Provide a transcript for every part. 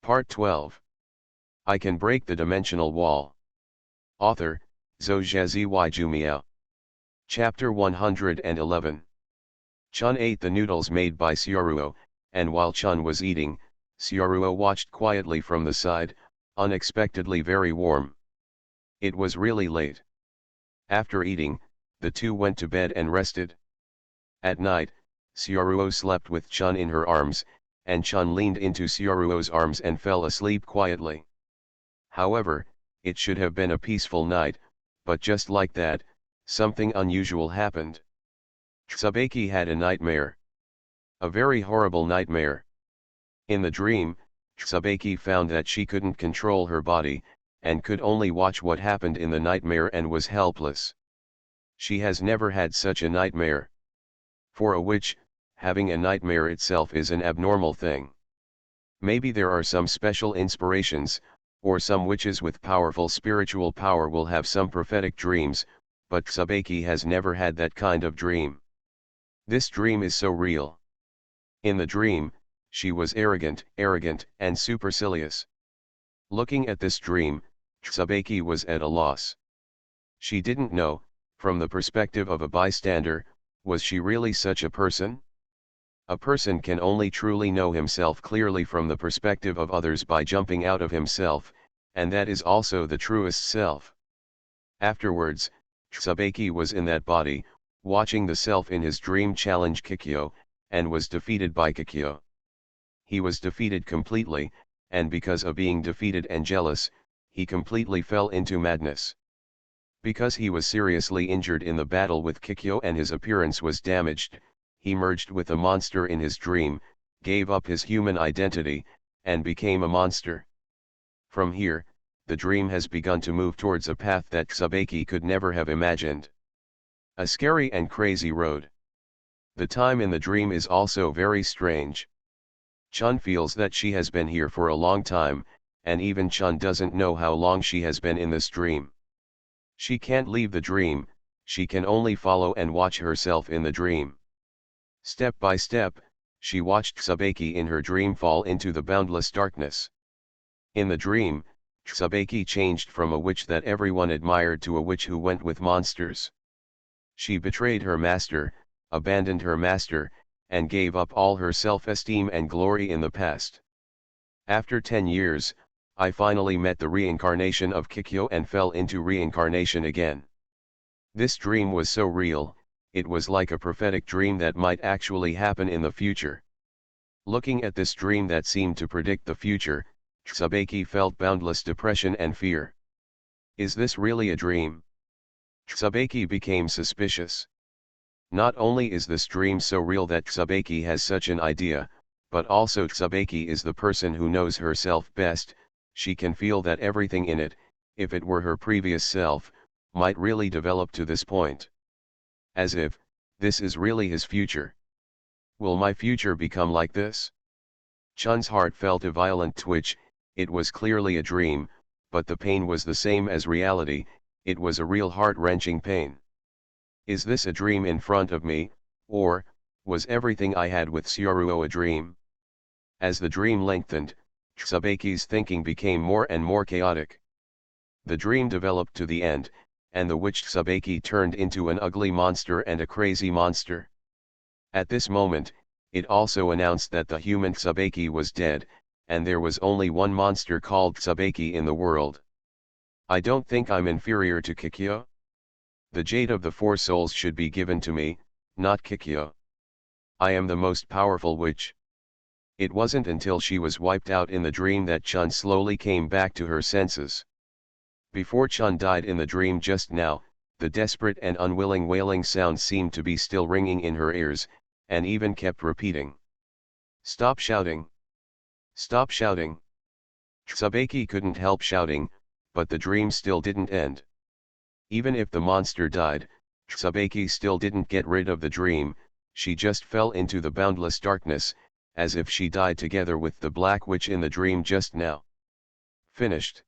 Part 12. I Can Break the Dimensional Wall. Author, Zhou Jumiao. Chapter 111. Chun ate the noodles made by Xiaoruo, and while Chun was eating, Xiaoruo watched quietly from the side, unexpectedly very warm. It was really late. After eating, the two went to bed and rested. At night, Xiaoruo slept with Chun in her arms, and Chun leaned into Xiaoruo's arms and fell asleep quietly. However, it should have been a peaceful night, but just like that, something unusual happened. Tsubaki had a nightmare. A very horrible nightmare. In the dream, Tsubaki found that she couldn't control her body, and could only watch what happened in the nightmare and was helpless. She has never had such a nightmare. For a witch, having a nightmare itself is an abnormal thing. Maybe there are some special inspirations, or some witches with powerful spiritual power will have some prophetic dreams, but Tsubaki has never had that kind of dream. This dream is so real. In the dream, she was arrogant, and supercilious. Looking at this dream, Tsubaki was at a loss. She didn't know, from the perspective of a bystander, was she really such a person? A person can only truly know himself clearly from the perspective of others by jumping out of himself, and that is also the truest self. Afterwards, Tsubaki was in that body, watching the self in his dream challenge Kikyo, and was defeated by Kikyo. He was defeated completely, and because of being defeated and jealous, he completely fell into madness. Because he was seriously injured in the battle with Kikyo and his appearance was damaged, he merged with a monster in his dream, gave up his human identity, and became a monster. From here, the dream has begun to move towards a path that Tsubaki could never have imagined. A scary and crazy road. The time in the dream is also very strange. Chun feels that she has been here for a long time, and even Chun doesn't know how long she has been in this dream. She can't leave the dream, she can only follow and watch herself in the dream. Step by step, she watched Tsubaki in her dream fall into the boundless darkness. In the dream, Tsubaki changed from a witch that everyone admired to a witch who went with monsters. She betrayed her master, abandoned her master, and gave up all her self-esteem and glory in the past. After 10 years, I finally met the reincarnation of Kikyo and fell into reincarnation again. This dream was so real, it was like a prophetic dream that might actually happen in the future. Looking at this dream that seemed to predict the future, Tsubaki felt boundless depression and fear. Is this really a dream? Tsubaki became suspicious. Not only is this dream so real that Tsubaki has such an idea, but also Tsubaki is the person who knows herself best. She can feel that everything in it, if it were her previous self, might really develop to this point. As if, this is really his future. Will my future become like this? Chun's heart felt a violent twitch. It was clearly a dream, but the pain was the same as reality, it was a real heart-wrenching pain. Is this a dream in front of me, or, was everything I had with Xiaoruo a dream? As the dream lengthened, Tsubaki's thinking became more and more chaotic. The dream developed to the end, and the witch Tsubaki turned into an ugly monster and a crazy monster. At this moment, it also announced that the human Tsubaki was dead, and there was only one monster called Tsubaki in the world. I don't think I'm inferior to Kikyo. The jade of the four souls should be given to me, not Kikyo. I am the most powerful witch. It wasn't until she was wiped out in the dream that Chun slowly came back to her senses. Before Chun died in the dream just now, the desperate and unwilling wailing sound seemed to be still ringing in her ears, and even kept repeating. Stop shouting! Stop shouting! Tsubaki couldn't help shouting, but the dream still didn't end. Even if the monster died, Tsubaki still didn't get rid of the dream, she just fell into the boundless darkness, as if she died together with the black witch in the dream just now. Finished.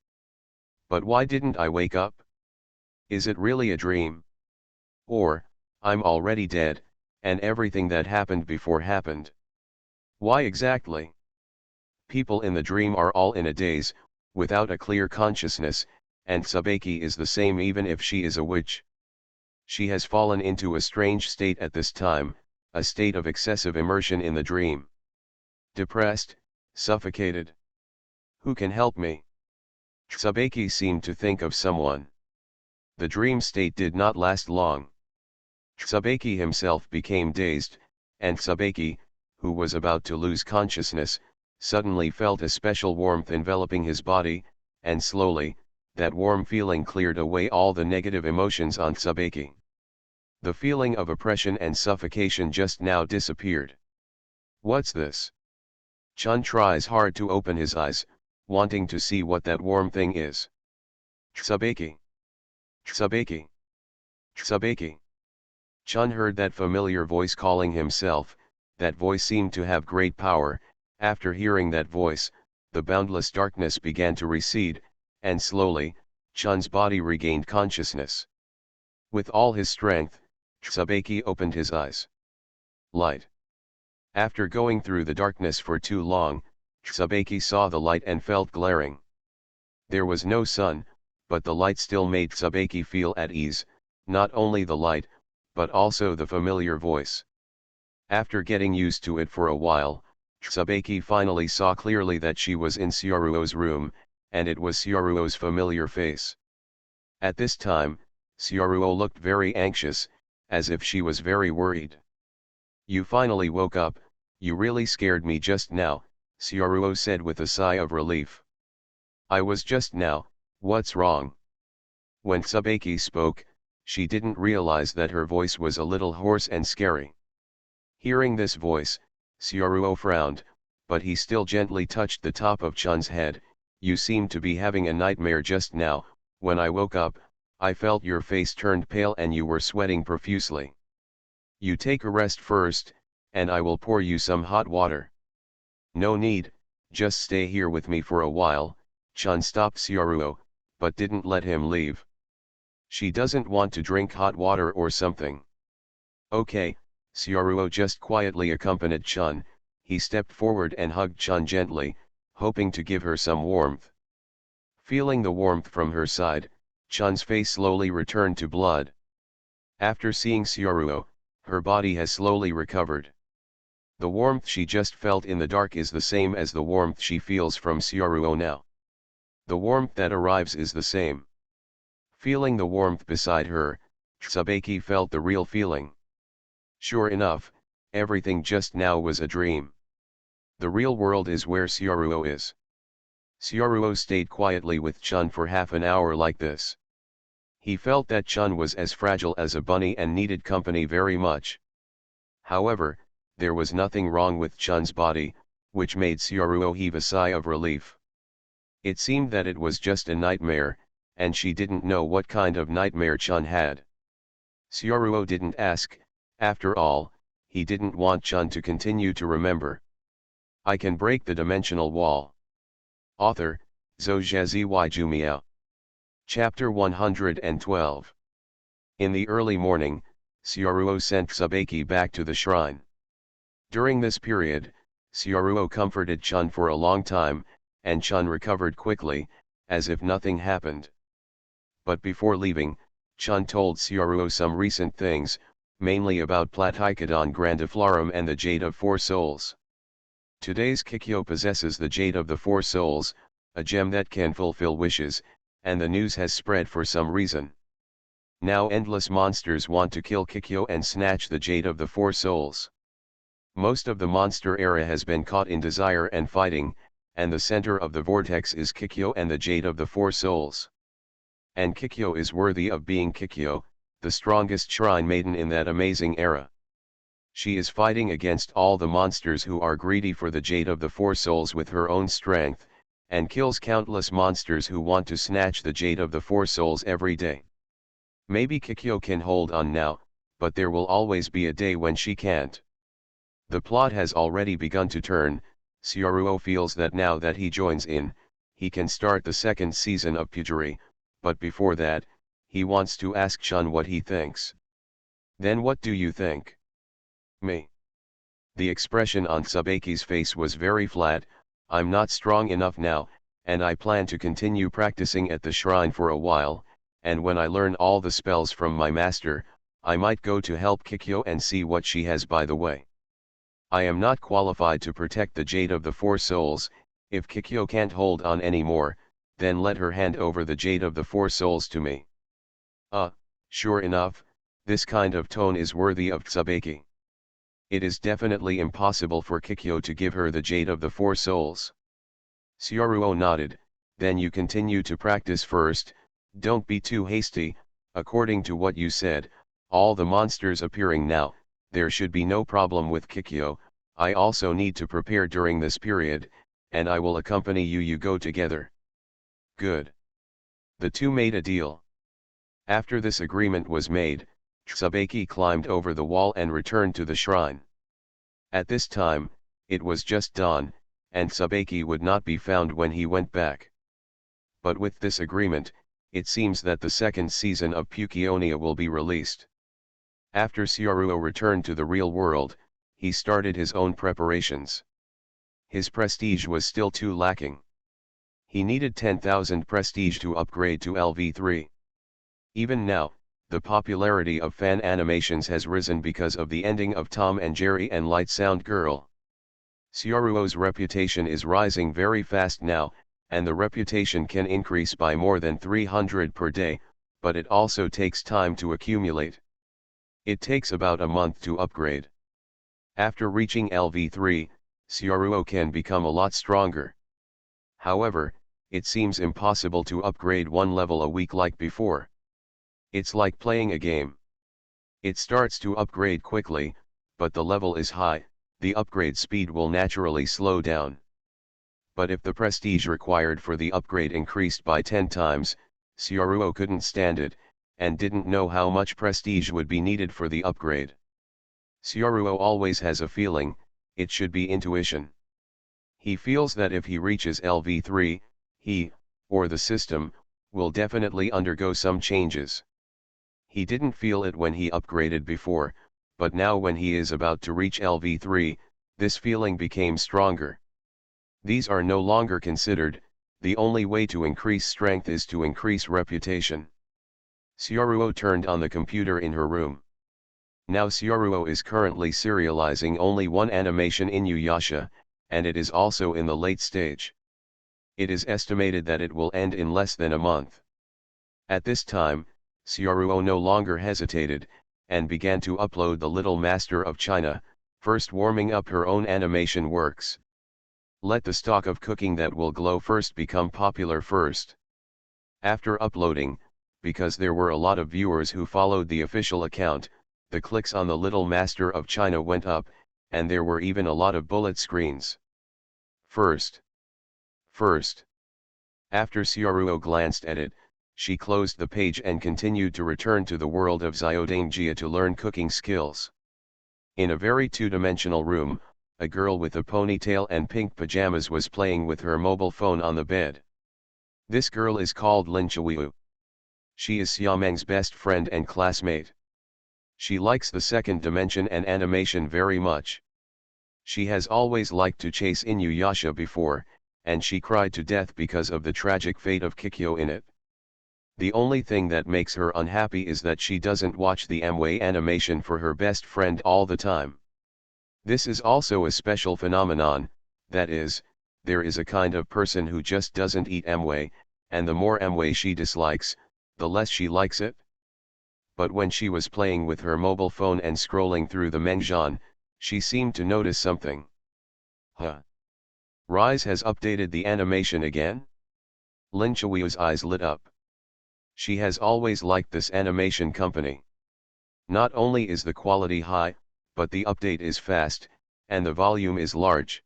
But why didn't I wake up? Is it really a dream? Or, I'm already dead, and everything that happened before happened. Why exactly? People in the dream are all in a daze, without a clear consciousness, and Tsubaki is the same even if she is a witch. She has fallen into a strange state at this time, a state of excessive immersion in the dream. Depressed, suffocated. Who can help me? Tsubaki seemed to think of someone. The dream state did not last long. Tsubaki himself became dazed, and Tsubaki, who was about to lose consciousness, suddenly felt a special warmth enveloping his body, and slowly, that warm feeling cleared away all the negative emotions on Tsubaki. The feeling of oppression and suffocation just now disappeared. What's this? Chun tries hard to open his eyes, wanting to see what that warm thing is. Tsubaki. Tsubaki. Tsubaki. Chun heard that familiar voice calling himself. That voice seemed to have great power. After hearing that voice, the boundless darkness began to recede, and slowly, Chun's body regained consciousness. With all his strength, Tsubaki opened his eyes. Light. After going through the darkness for too long, Tsubaki saw the light and felt glaring. There was no sun, but the light still made Tsubaki feel at ease, not only the light, but also the familiar voice. After getting used to it for a while, Tsubaki finally saw clearly that she was in Syaruo's room, and it was Syaruo's familiar face. At this time, Syaruo looked very anxious, as if she was very worried. You finally woke up, you really scared me just now, Syaruo said with a sigh of relief. I was just now, what's wrong? When Tsubaki spoke, she didn't realize that her voice was a little hoarse and scary. Hearing this voice, Syaruo frowned, but he still gently touched the top of Chun's head. You seemed to be having a nightmare just now. When I woke up, I felt your face turned pale and you were sweating profusely. You take a rest first, and I will pour you some hot water. No need, just stay here with me for a while. Chun stopped Syaruo, but didn't let him leave. She doesn't want to drink hot water or something. Okay, Syaruo just quietly accompanied Chun. He stepped forward and hugged Chun gently, hoping to give her some warmth. Feeling the warmth from her side, Chun's face slowly returned to blood. After seeing Syaruo, her body has slowly recovered. The warmth she just felt in the dark is the same as the warmth she feels from Syaruo now. The warmth that arrives is the same. Feeling the warmth beside her, Tsubaki felt the real feeling. Sure enough, everything just now was a dream. The real world is where Syaruo is. Syaruo stayed quietly with Chun for half an hour like this. He felt that Chun was as fragile as a bunny and needed company very much. However, there was nothing wrong with Chun's body, which made Syaruo heave a sigh of relief. It seemed that it was just a nightmare, and she didn't know what kind of nightmare Chun had. Syaruo didn't ask. After all, he didn't want Chun to continue to remember. I can break the dimensional wall. Author, Zhou Jumiao. Chapter 112. In the early morning, Syaruo sent Tsubaki back to the shrine. During this period, Syaruo comforted Chun for a long time, and Chun recovered quickly, as if nothing happened. But before leaving, Chun told Syaruo some recent things, mainly about Platycodon grandiflorum and the Jade of Four Souls. Today's Kikyo possesses the Jade of the Four Souls, a gem that can fulfill wishes, and the news has spread for some reason. Now endless monsters want to kill Kikyo and snatch the Jade of the Four Souls. Most of the monster era has been caught in desire and fighting, and the center of the vortex is Kikyo and the Jade of the Four Souls. And Kikyo is worthy of being Kikyo, the strongest shrine maiden in that amazing era. She is fighting against all the monsters who are greedy for the Jade of the Four Souls with her own strength, and kills countless monsters who want to snatch the Jade of the Four Souls every day. Maybe Kikyo can hold on now, but there will always be a day when she can't. The plot has already begun to turn. Syaruo feels that now that he joins in, he can start the second season of Puggery, but before that, he wants to ask Chun what he thinks. Then what do you think? Me. The expression on Tsubaki's face was very flat, I'm not strong enough now, and I plan to continue practicing at the shrine for a while, and when I learn all the spells from my master, I might go to help Kikyo and see what she has by the way. I am not qualified to protect the Jade of the Four Souls. If Kikyo can't hold on anymore, then let her hand over the Jade of the Four Souls to me. Sure enough, this kind of tone is worthy of Tsubaki. It is definitely impossible for Kikyo to give her the Jade of the Four Souls. Syaruo nodded. Then you continue to practice first, don't be too hasty. According to what you said, all the monsters appearing now, there should be no problem with Kikyo. I also need to prepare during this period, and I will accompany you. You go together. Good. The two made a deal. After this agreement was made, Tsubaki climbed over the wall and returned to the shrine. At this time, it was just dawn, and Tsubaki would not be found when he went back. But with this agreement, it seems that the second season of Pukionia will be released. After Syaruo returned to the real world, he started his own preparations. His prestige was still too lacking. He needed 10,000 prestige to upgrade to LV3. Even now, the popularity of fan animations has risen because of the ending of Tom and Jerry and Light Sound Girl. Syaruo's reputation is rising very fast now, and the reputation can increase by more than 300 per day, but it also takes time to accumulate. It takes about a month to upgrade. After reaching LV3, Syaruo can become a lot stronger. However, it seems impossible to upgrade one level a week like before. It's like playing a game. It starts to upgrade quickly, but the level is high, the upgrade speed will naturally slow down. But if the prestige required for the upgrade increased by 10 times, Syaruo couldn't stand it, and didn't know how much prestige would be needed for the upgrade. Syaruo always has a feeling, it should be intuition. He feels that if he reaches LV3, he, or the system, will definitely undergo some changes. He didn't feel it when he upgraded before, but now when he is about to reach LV3, this feeling became stronger. These are no longer considered, the only way to increase strength is to increase reputation. Syaruo turned on the computer in her room. Now Syaruo is currently serializing only one animation in Inuyasha, and it is also in the late stage. It is estimated that it will end in less than a month. At this time, Syaruo no longer hesitated, and began to upload the Little Master of China, first warming up her own animation works. Let the stock of cooking that will glow first become popular first. After uploading, because there were a lot of viewers who followed the official account, the clicks on the Little Master of China went up, and there were even a lot of bullet screens. First. After Syaruo glanced at it, she closed the page and continued to return to the world of Zyodangea to learn cooking skills. In a very two-dimensional room, a girl with a ponytail and pink pajamas was playing with her mobile phone on the bed. This girl is called Lin Chiwiu. She is Xiameng's best friend and classmate. She likes the second dimension and animation very much. She has always liked to chase Inuyasha before, and she cried to death because of the tragic fate of Kikyo in it. The only thing that makes her unhappy is that she doesn't watch the MWay animation for her best friend all the time. This is also a special phenomenon, that is, there is a kind of person who just doesn't eat MWay, and the more MWay she dislikes, the less she likes it. But when she was playing with her mobile phone and scrolling through the mention, she seemed to notice something. Rise has updated the animation again? Lin Chiwiu's eyes lit up. She has always liked this animation company. Not only is the quality high, but the update is fast, and the volume is large.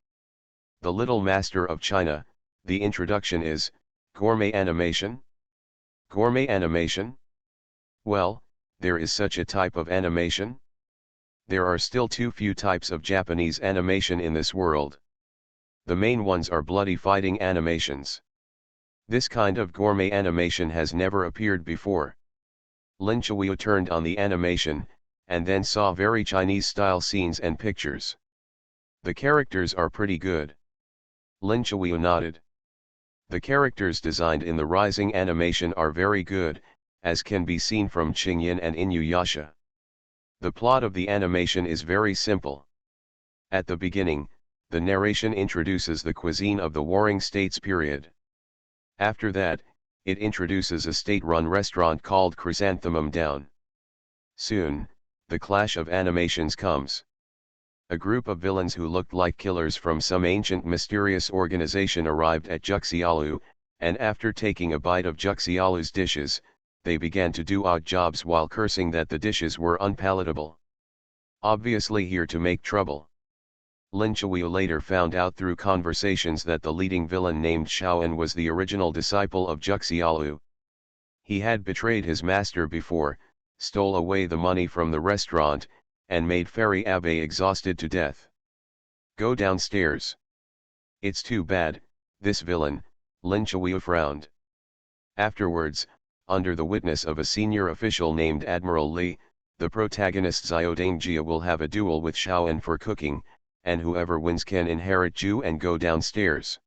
The Little Master of China, the introduction is, gourmet animation? Gourmet animation? Well, there is such a type of animation? There are still too few types of Japanese animation in this world. The main ones are bloody fighting animations. This kind of gourmet animation has never appeared before. Lin Chiwiu turned on the animation, and then saw very Chinese-style scenes and pictures. The characters are pretty good. Lin Chihuyu nodded. The characters designed in the Rising animation are very good, as can be seen from Qingyan and Inuyasha. The plot of the animation is very simple. At the beginning, the narration introduces the cuisine of the Warring States period. After that, it introduces a state-run restaurant called Chrysanthemum Down. Soon, the clash of animations comes. A group of villains who looked like killers from some ancient mysterious organization arrived at Juxialu, and after taking a bite of Juxialu's dishes, they began to do odd jobs while cursing that the dishes were unpalatable. Obviously here to make trouble. Lin Chihuyu later found out through conversations that the leading villain named Xiaoan was the original disciple of Juxialu. He had betrayed his master before, stole away the money from the restaurant, and made Fairy Abe exhausted to death. Go downstairs. It's too bad, this villain, Lin Chihuyu frowned. Afterwards, under the witness of a senior official named Admiral Li, the protagonist Xiaodangjia will have a duel with Xiaoan for cooking, and whoever wins can inherit Ju and go downstairs.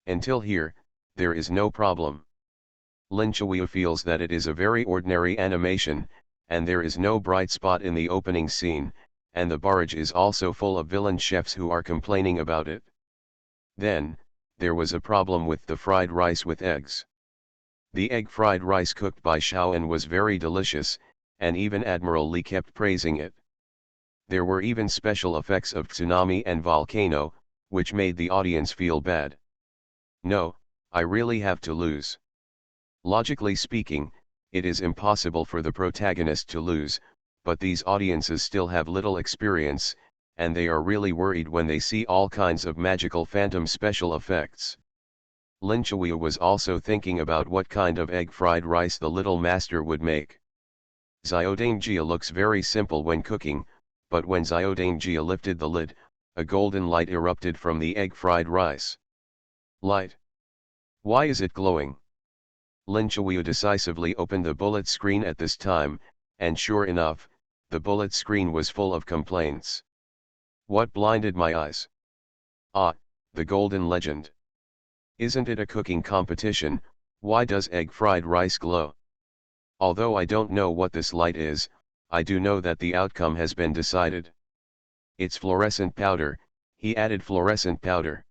Until here, there is no problem. Lin Chihuyu feels that it is a very ordinary animation, and there is no bright spot in the opening scene, and the barrage is also full of villain chefs who are complaining about it. Then, there was a problem with the fried rice with eggs. The egg fried rice cooked by Xiaoan was very delicious, and even Admiral Li kept praising it. There were even special effects of tsunami and volcano, which made the audience feel bad. No, I really have to lose. Logically speaking, it is impossible for the protagonist to lose, but these audiences still have little experience, and they are really worried when they see all kinds of magical phantom special effects. Lin Chihuyu was also thinking about what kind of egg fried rice the little master would make. Xiaodangjia looks very simple when cooking, but when Xiaodangjia lifted the lid, a golden light erupted from the egg fried rice. Light? Why is it glowing? Lin Chihuyu decisively opened the bullet screen at this time, and sure enough, the bullet screen was full of complaints. What blinded my eyes? Ah, the golden legend. Isn't it a cooking competition? Why does egg fried rice glow? Although I don't know what this light is, I do know that the outcome has been decided. It's fluorescent powder, he added fluorescent powder.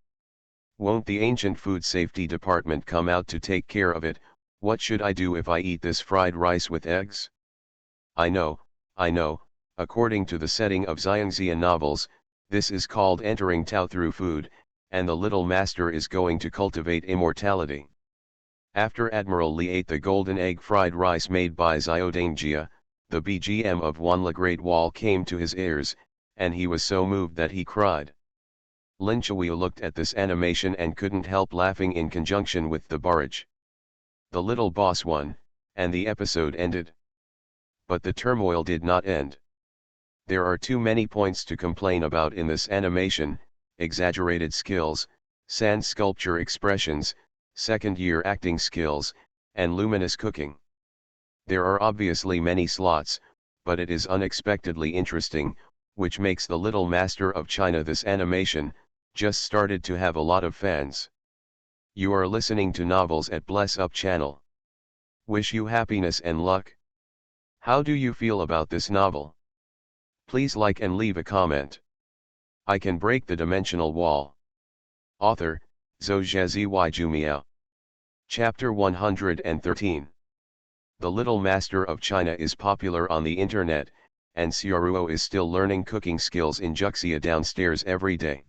Won't the ancient food safety department come out to take care of it? What should I do if I eat this fried rice with eggs? I know, according to the setting of Xiangxia novels, this is called entering Tao through food, and the little master is going to cultivate immortality. After Admiral Li ate the golden egg fried rice made by Xiaodangjia, the BGM of Wan La Great Wall came to his ears, and he was so moved that he cried. Lin Chihuyu looked at this animation and couldn't help laughing in conjunction with the barrage. The little boss won, and the episode ended. But the turmoil did not end. There are too many points to complain about in this animation: exaggerated skills, sand sculpture expressions, second-year acting skills, and luminous cooking. There are obviously many slots, but it is unexpectedly interesting, which makes the Little Master of China this animation just started to have a lot of fans. You are listening to Novels at Bless Up channel. Wish you happiness and luck. How do you feel about this novel? Please like and leave a comment. I can break the dimensional wall. Author, Zhou Zhijiao. Chapter 113. The Little Master of China is popular on the internet, and Xiaoruo is still learning cooking skills in Juxia downstairs every day.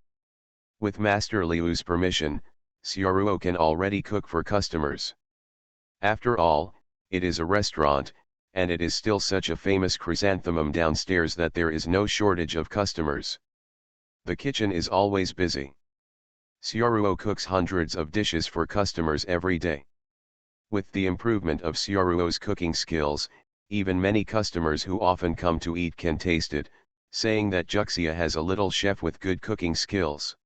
With Master Liu's permission, Xiaoruo can already cook for customers. After all, it is a restaurant, and it is still such a famous chrysanthemum downstairs that there is no shortage of customers. The kitchen is always busy. Xiaoruo cooks hundreds of dishes for customers every day. With the improvement of Xiaoruo's cooking skills, even many customers who often come to eat can taste it, saying that Juxia has a little chef with good cooking skills.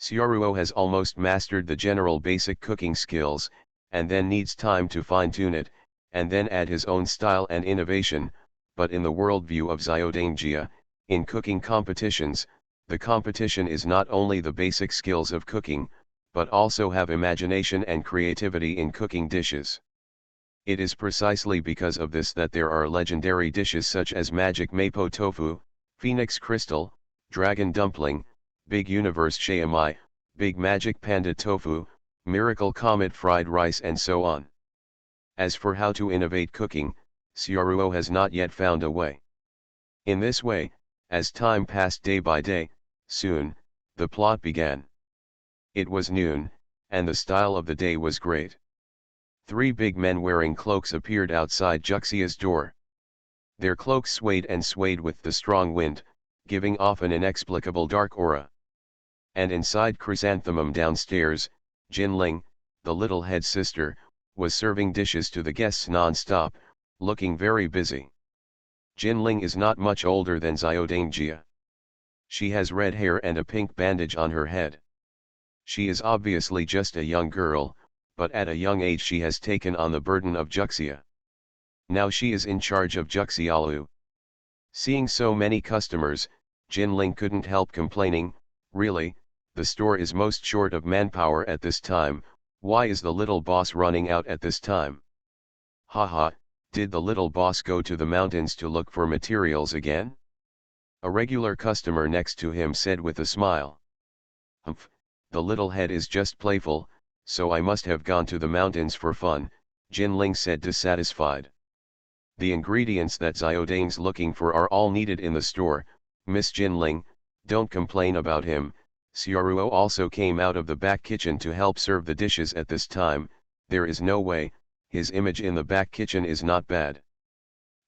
Xiaoruo has almost mastered the general basic cooking skills, and then needs time to fine-tune it, and then add his own style and innovation, but in the worldview of Xiaodangjia, in cooking competitions, The competition is not only the basic skills of cooking, but also have imagination and creativity in cooking dishes. It is precisely because of this that there are legendary dishes such as Magic Mapo Tofu, Phoenix Crystal, Dragon Dumpling, Big Universe Shayamai, Big Magic Panda Tofu, Miracle Comet Fried Rice and so on. As for how to innovate cooking, Xiaoruo has not yet found a way. In this way, as time passed day by day, soon, the plot began. It was noon, and the style of the day was great. 3 big men wearing cloaks appeared outside Juxia's door. Their cloaks swayed and swayed with the strong wind, giving off an inexplicable dark aura. And inside Chrysanthemum downstairs, Jinling, the little head sister, was serving dishes to the guests non-stop, looking very busy. Jinling is not much older than Xiaodangjia. She has red hair and a pink bandage on her head. She is obviously just a young girl, but at a young age she has taken on the burden of Juxia. Now she is in charge of Juxialu. Seeing so many customers, Jinling couldn't help complaining, "Really, the store is most short of manpower at this time. Why is the little boss running out at this time? Haha, did the little boss go to the mountains to look for materials again?" A regular customer next to him said with a smile. "Humph, the little head is just playful, so I must have gone to the mountains for fun," Jinling said dissatisfied. "The ingredients that Xiaodang's looking for are all needed in the store, Miss Jinling, don't complain about him." Xiaoruo also came out of the back kitchen to help serve the dishes at this time. There is no way, his image in the back kitchen is not bad.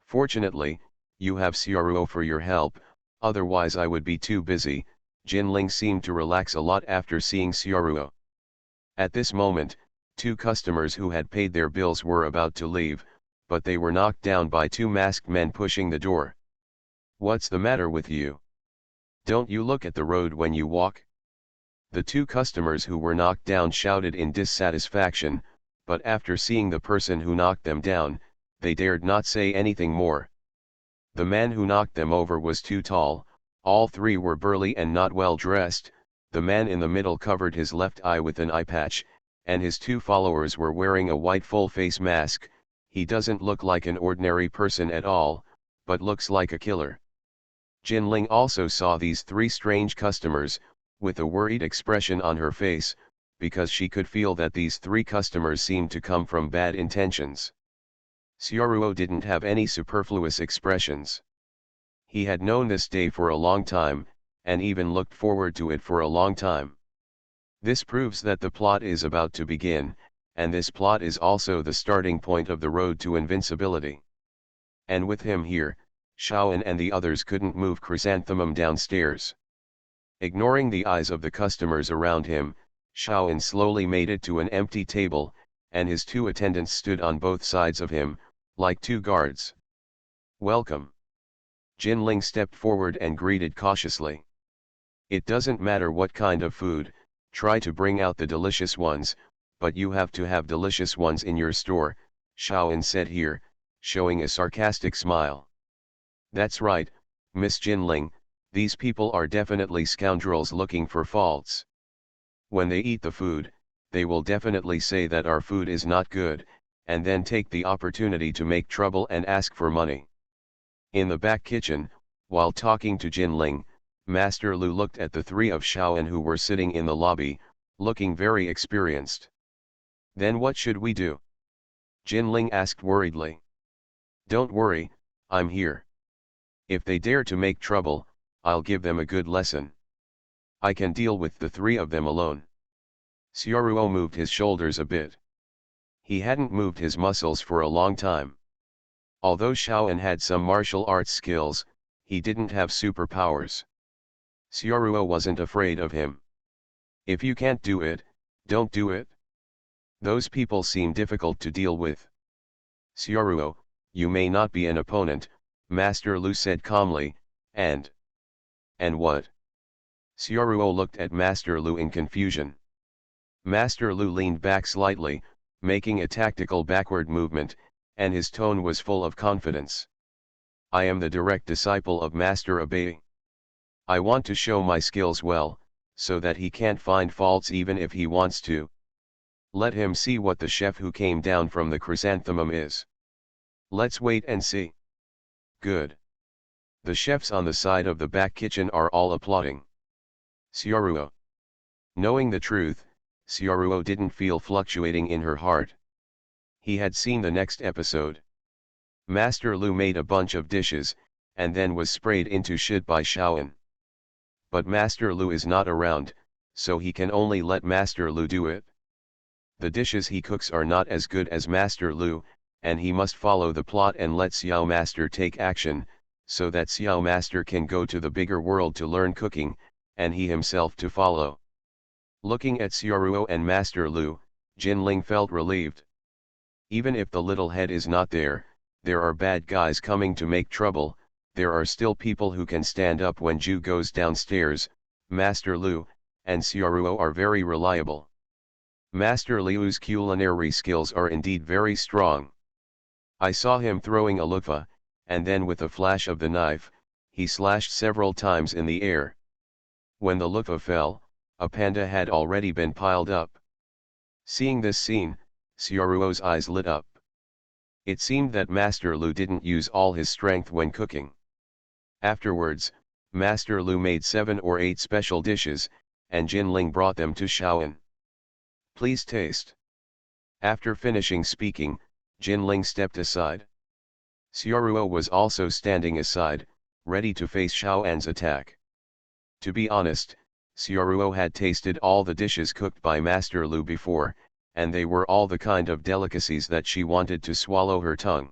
"Fortunately, you have Xiaoruo for your help, otherwise I would be too busy." Jinling seemed to relax a lot after seeing Xiaoruo. At this moment, 2 customers who had paid their bills were about to leave, but they were knocked down by 2 masked men pushing the door. "What's the matter with you? Don't you look at the road when you walk?" The 2 customers who were knocked down shouted in dissatisfaction, but after seeing the person who knocked them down, they dared not say anything more. The man who knocked them over was too tall, all 3 were burly and not well dressed. The man in the middle covered his left eye with an eye patch, and his 2 followers were wearing a white full-face mask. He doesn't look like an ordinary person at all, but looks like a killer. Jinling also saw these 3 strange customers, with a worried expression on her face, because she could feel that these 3 customers seemed to come from bad intentions. Xiaoruo didn't have any superfluous expressions. He had known this day for a long time, and even looked forward to it for a long time. This proves that the plot is about to begin, and this plot is also the starting point of the road to invincibility. And with him here, Shaoan and the others couldn't move Chrysanthemum downstairs. Ignoring the eyes of the customers around him, Shaoan slowly made it to an empty table, and his 2 attendants stood on both sides of him, like 2 guards. "Welcome." Jinling stepped forward and greeted cautiously. "It doesn't matter what kind of food, try to bring out the delicious ones, but you have to have delicious ones in your store," Shaoan said here, showing a sarcastic smile. "That's right, Miss Jinling, these people are definitely scoundrels looking for faults. When they eat the food, they will definitely say that our food is not good, and then take the opportunity to make trouble and ask for money." In the back kitchen, while talking to Jinling, Master Lu looked at the 3 of Shaoan who were sitting in the lobby, looking very experienced. "Then what should we do?" Jinling asked worriedly. "Don't worry, I'm here. If they dare to make trouble, I'll give them a good lesson. I can deal with the 3 of them alone." Xiaoruo moved his shoulders a bit. He hadn't moved his muscles for a long time. Although Shaoan had some martial arts skills, he didn't have superpowers. Xiaoruo wasn't afraid of him. "If you can't do it, don't do it. Those people seem difficult to deal with." "Xiaoruo, you may not be an opponent," Master Lu said calmly, "And what?" Xiaoruo looked at Master Lu in confusion. Master Lu leaned back slightly, making a tactical backward movement, and his tone was full of confidence. "I am the direct disciple of Master Abai. I want to show my skills well, so that he can't find faults even if he wants to. Let him see what the chef who came down from the chrysanthemum is. Let's wait and see. Good. The chefs on the side of the back kitchen are all applauding. Sioruo. Knowing the truth, Sioruo didn't feel fluctuating in her heart. He had seen the next episode. Master Lu made a bunch of dishes, and then was sprayed into shit by Shaoan. But Master Lu is not around, so he can only let Master Lu do it. The dishes he cooks are not as good as Master Lu, and he must follow the plot and let Xiao Master take action, so that Xiao Master can go to the bigger world to learn cooking, and he himself to follow. Looking at Sioruo and Master Lu, Jinling felt relieved. Even if the little head is not there, there are bad guys coming to make trouble, there are still people who can stand up when Ju goes downstairs. Master Lu and Sioruo are very reliable. Master Liu's culinary skills are indeed very strong. I saw him throwing a loofah, and then with a flash of the knife, he slashed several times in the air. When the loofah fell, a panda had already been piled up. Seeing this scene, Sioruo's eyes lit up. It seemed that Master Lu didn't use all his strength when cooking. Afterwards, Master Lu made 7 or 8 special dishes, and Jinling brought them to Shaoan. Please taste. After finishing speaking, Jinling stepped aside. Sioruo was also standing aside, ready to face Shaoan's attack. To be honest, Sioruo had tasted all the dishes cooked by Master Lu before, and they were all the kind of delicacies that she wanted to swallow her tongue.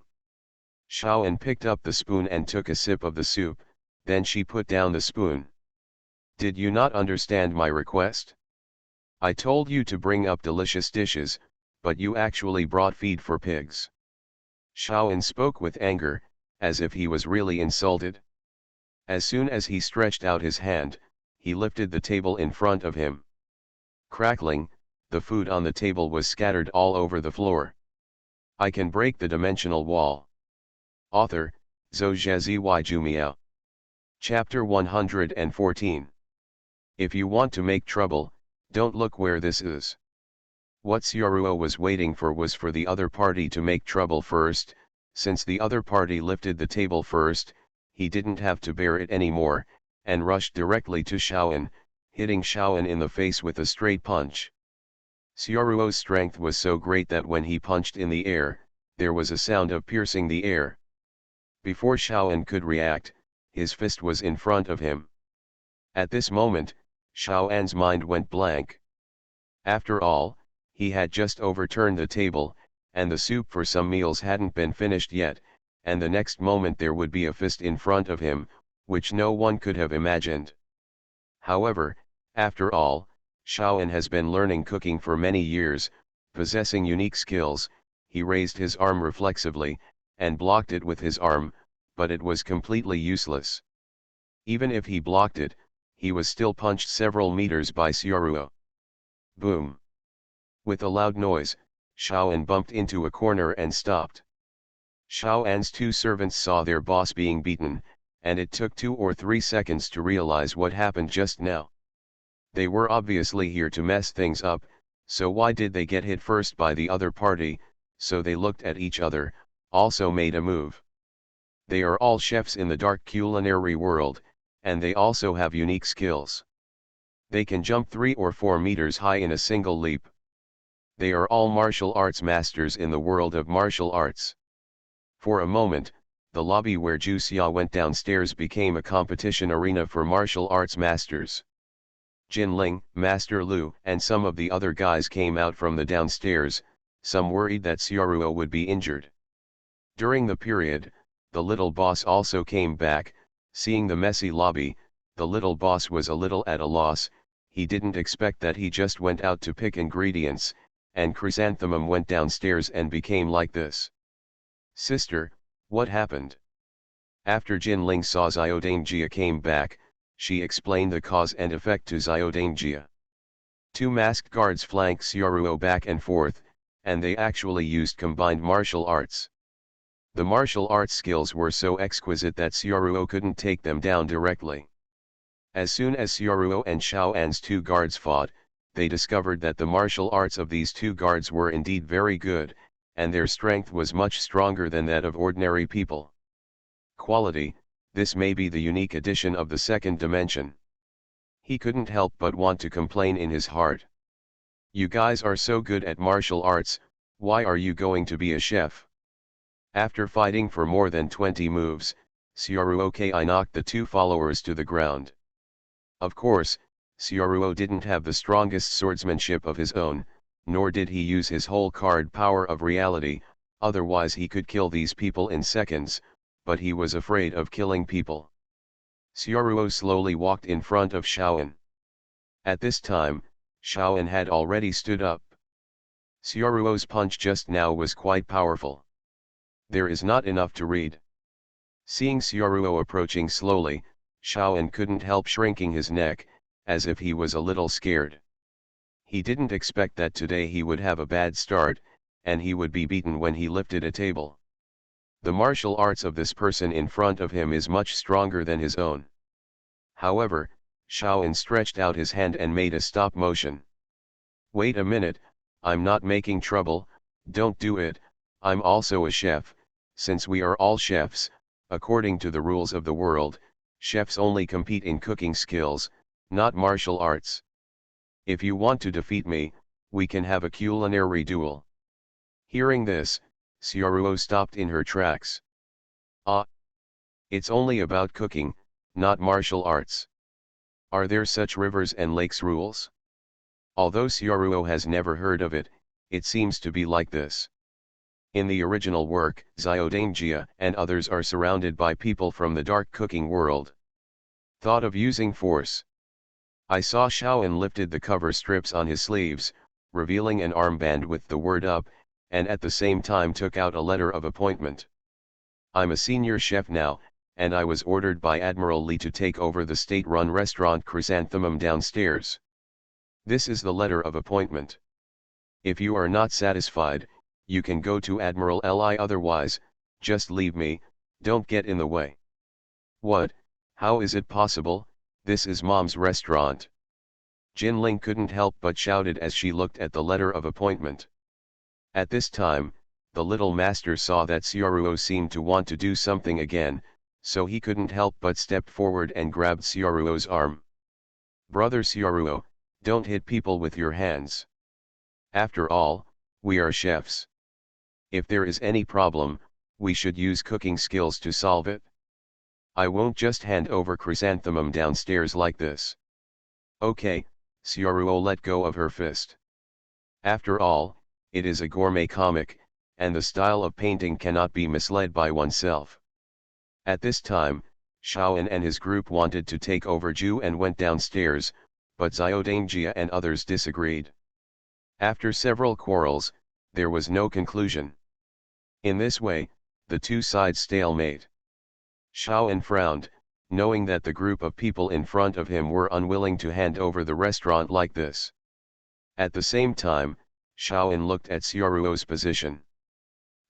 Shaoan picked up the spoon and took a sip of the soup, then she put down the spoon. Did you not understand my request? I told you to bring up delicious dishes, but you actually brought feed for pigs. Shaoan spoke with anger, as if he was really insulted. As soon as he stretched out his hand, he lifted the table in front of him. Crackling, the food on the table was scattered all over the floor. I can break the dimensional wall. Author, Zhou Jumiao. Chapter 114. If you want to make trouble, don't look where this is. What Sioruo was waiting for was for the other party to make trouble first. Since the other party lifted the table first, he didn't have to bear it anymore, and rushed directly to Shaoan, hitting Shaoan in the face with a straight punch. Sioruo's strength was so great that when he punched in the air, there was a sound of piercing the air. Before Shaoan could react, his fist was in front of him. At this moment, Shaoan's mind went blank. After all, he had just overturned the table, and the soup for some meals hadn't been finished yet, and the next moment there would be a fist in front of him, which no one could have imagined. However, after all, Shaoan has been learning cooking for many years, possessing unique skills. He raised his arm reflexively, and blocked it with his arm, but it was completely useless. Even if he blocked it, he was still punched several meters by Sioruo. Boom! With a loud noise, Shaoan bumped into a corner and stopped. Shaoan's 2 servants saw their boss being beaten, and it took 2 or 3 seconds to realize what happened just now. They were obviously here to mess things up, so why did they get hit first by the other party? So they looked at each other, also made a move. They are all chefs in the dark culinary world, and they also have unique skills. They can jump 3 or 4 meters high in a single leap. They are all martial arts masters in the world of martial arts. For a moment, the lobby where Ju Xia went downstairs became a competition arena for martial arts masters. Jinling, Master Lu, and some of the other guys came out from the downstairs, some worried that Sioruo would be injured. During the period, the little boss also came back. Seeing the messy lobby, the little boss was a little at a loss. He didn't expect that. He just went out to pick ingredients, and Chrysanthemum went downstairs and became like this. Sister, what happened? After Jinling saw Xiaodangjia came back, she explained the cause and effect to Xiaodangjia. 2 masked guards flanked Sioruo back and forth, and they actually used combined martial arts. The martial arts skills were so exquisite that Sioruo couldn't take them down directly. As soon as Xiaoruo and Xiao An's two guards fought, they discovered that the martial arts of these two guards were indeed very good, and their strength was much stronger than that of ordinary people. Quality, this may be the unique addition of the second dimension. He couldn't help but want to complain in his heart. You guys are so good at martial arts, why are you going to be a chef? After fighting for more than 20 moves, Xiaoruo Ki knocked the two followers to the ground. Of course, Xiaoruo didn't have the strongest swordsmanship of his own, nor did he use his whole card power of reality, otherwise he could kill these people in seconds, but he was afraid of killing people. Xiaoruo slowly walked in front of Xiaoan. At this time, Xiaoan had already stood up. Xiaoruo's punch just now was quite powerful. There is not enough to read. Seeing Xiaoruo approaching slowly, Xiaoan couldn't help shrinking his neck, as if he was a little scared. He didn't expect that today he would have a bad start, and he would be beaten when he lifted a table. The martial arts of this person in front of him is much stronger than his own. However, Xiaoan stretched out his hand and made a stop motion. Wait a minute, I'm not making trouble, don't do it, I'm also a chef, since we are all chefs, according to the rules of the world, chefs only compete in cooking skills, not martial arts. If you want to defeat me, we can have a culinary duel. Hearing this, Xiaoruo stopped in her tracks. Ah! It's only about cooking, not martial arts. Are there such rivers and lakes rules? Although Xiaoruo has never heard of it, it seems to be like this. In the original work, Xiaodangjia and others are surrounded by people from the dark cooking world. Thought of using force. I saw Xiaoan lifted the cover strips on his sleeves, revealing an armband with the word up, and at the same time took out a letter of appointment. I'm a senior chef now, and I was ordered by Admiral Li to take over the state-run restaurant Chrysanthemum downstairs. This is the letter of appointment. If you are not satisfied, you can go to Admiral Li, otherwise, just leave me, don't get in the way. What, how is it possible, this is Mom's restaurant? Jinling couldn't help but shouted as she looked at the letter of appointment. At this time, the little master saw that Xiaoruo seemed to want to do something again, so he couldn't help but step forward and grabbed Xiaoruo's arm. Brother Xiaoruo, don't hit people with your hands. After all, we are chefs. If there is any problem, we should use cooking skills to solve it. I won't just hand over Chrysanthemum downstairs like this. Okay, Xiaoruo let go of her fist. After all, it is a gourmet comic, and the style of painting cannot be misled by oneself. At this time, Xiaoan and his group wanted to take over Ju and went downstairs, but Xiaodangjia and others disagreed. After several quarrels, there was no conclusion. In this way, the two sides stalemate. Xiaoan frowned, knowing that the group of people in front of him were unwilling to hand over the restaurant like this. At the same time, Xiaoan looked at Xiaoruo's position.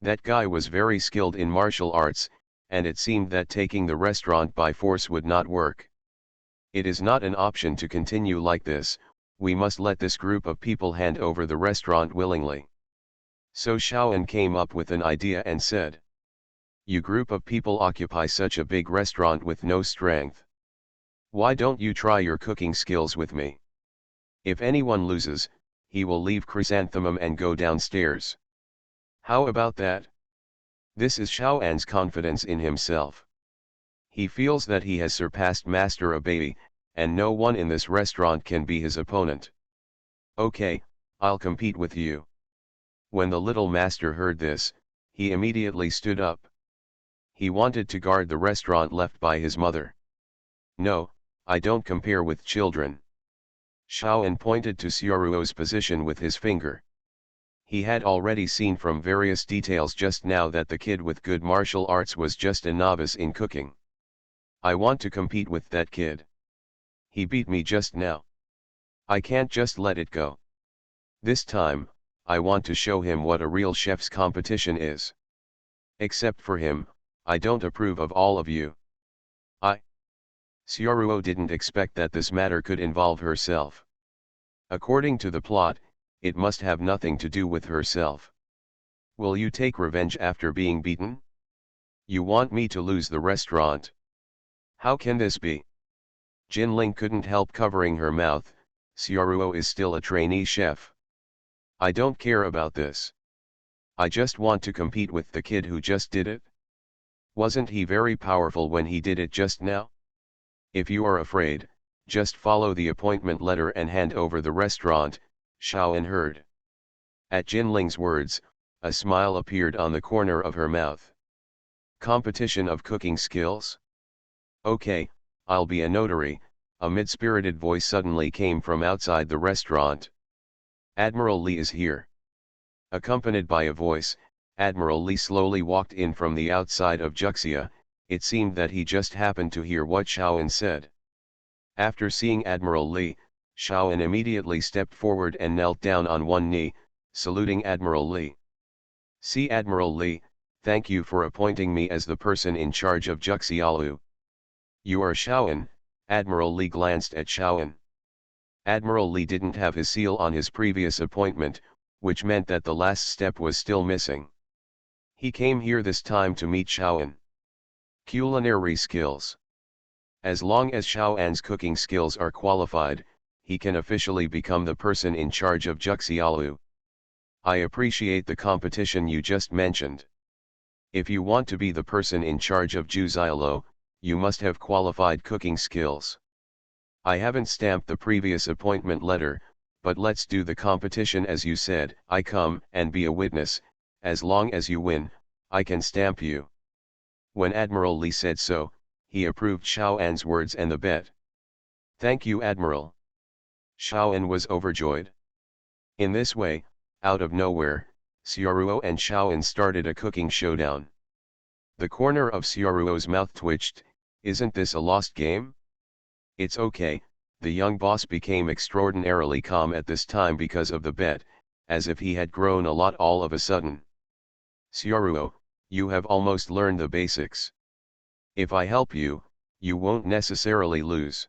That guy was very skilled in martial arts, and it seemed that taking the restaurant by force would not work. It is not an option to continue like this, we must let this group of people hand over the restaurant willingly. So Xiaoan came up with an idea and said, "You group of people occupy such a big restaurant with no strength. Why don't you try your cooking skills with me? If anyone loses, he will leave Chrysanthemum and go downstairs. How about that?" This is Xiaoan's confidence in himself. He feels that he has surpassed Master Abai, and no one in this restaurant can be his opponent. Okay, I'll compete with you. When the little master heard this, he immediately stood up. He wanted to guard the restaurant left by his mother. No, I don't compare with children. Xiaoan pointed to Xiaoruo's position with his finger. He had already seen from various details just now that the kid with good martial arts was just a novice in cooking. I want to compete with that kid. He beat me just now. I can't just let it go. This time, I want to show him what a real chef's competition is. Except for him, I don't approve of all of you. Xiaoruo didn't expect that this matter could involve herself. According to the plot, it must have nothing to do with herself. Will you take revenge after being beaten? You want me to lose the restaurant? How can this be? Jinling couldn't help covering her mouth. Xiaoruo is still a trainee chef. I don't care about this. I just want to compete with the kid who just did it. Wasn't he very powerful when he did it just now? If you are afraid, just follow the appointment letter and hand over the restaurant, Xiaoan heard. At Jinling's words, a smile appeared on the corner of her mouth. Competition of cooking skills? Okay, I'll be a notary. A mid-spirited voice suddenly came from outside the restaurant. Admiral Li is here. Accompanied by a voice, Admiral Li slowly walked in from the outside of Juxia. It seemed that he just happened to hear what Xiaoan said. After seeing Admiral Li, Xiaoan immediately stepped forward and knelt down on one knee, saluting Admiral Li. See Admiral Li, thank you for appointing me as the person in charge of Juxialu. You are Xiaoan. Admiral Li glanced at Xiaoan. Admiral Li didn't have his seal on his previous appointment, which meant that the last step was still missing. He came here this time to meet Xiaoan. Culinary skills. As long as Xiaoan's cooking skills are qualified, he can officially become the person in charge of Juxialu. I appreciate the competition you just mentioned. If you want to be the person in charge of Juxialu, you must have qualified cooking skills. I haven't stamped the previous appointment letter, but let's do the competition as you said. I come and be a witness. As long as you win, I can stamp you. When Admiral Li said so, he approved Xiaoan's words and the bet. Thank you, Admiral. Xiaoan was overjoyed. In this way, out of nowhere, Xiaoruo and Xiaoan started a cooking showdown. The corner of Xiaoruo's mouth twitched. Isn't this a lost game? It's okay. The young boss became extraordinarily calm at this time because of the bet, as if he had grown a lot all of a sudden. Xiaoruo, you have almost learned the basics. If I help you, you won't necessarily lose.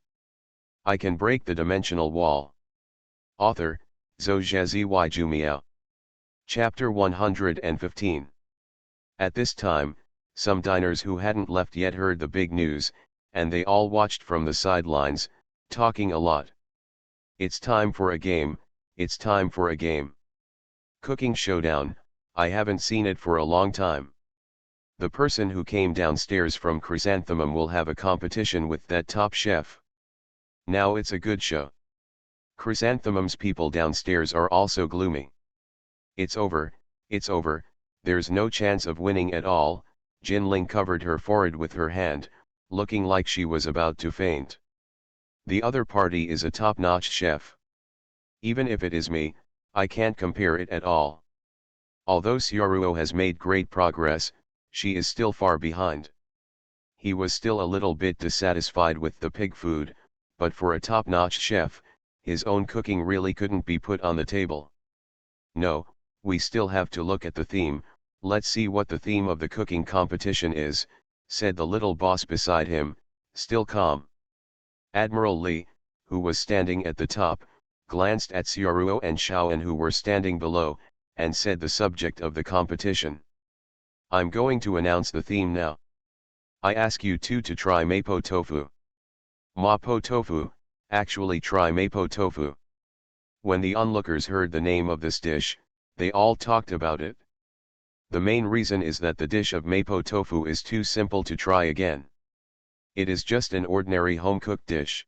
I can break the dimensional wall. Author, Zhou Jumiao. Chapter 115. At this time, some diners who hadn't left yet heard the big news, and they all watched from the sidelines, talking a lot. It's time for a game, it's time for a game. Cooking showdown, I haven't seen it for a long time. The person who came downstairs from Chrysanthemum will have a competition with that top chef. Now it's a good show. Chrysanthemum's people downstairs are also gloomy. It's over, there's no chance of winning at all. Jinling covered her forehead with her hand, looking like she was about to faint. The other party is a top-notch chef. Even if it is me, I can't compare it at all. Although Xiaoruo has made great progress, she is still far behind. He was still a little bit dissatisfied with the pig food, but for a top-notch chef, his own cooking really couldn't be put on the table. No, we still have to look at the theme. Let's see what the theme of the cooking competition is, said the little boss beside him, still calm. Admiral Li, who was standing at the top, glanced at Xiaoruo and Xiaoan who were standing below, and said the subject of the competition. I'm going to announce the theme now. I ask you two to try Mapo tofu. Mapo tofu, actually try Mapo tofu. When the onlookers heard the name of this dish, they all talked about it. The main reason is that the dish of Mapo tofu is too simple to try again. It is just an ordinary home-cooked dish.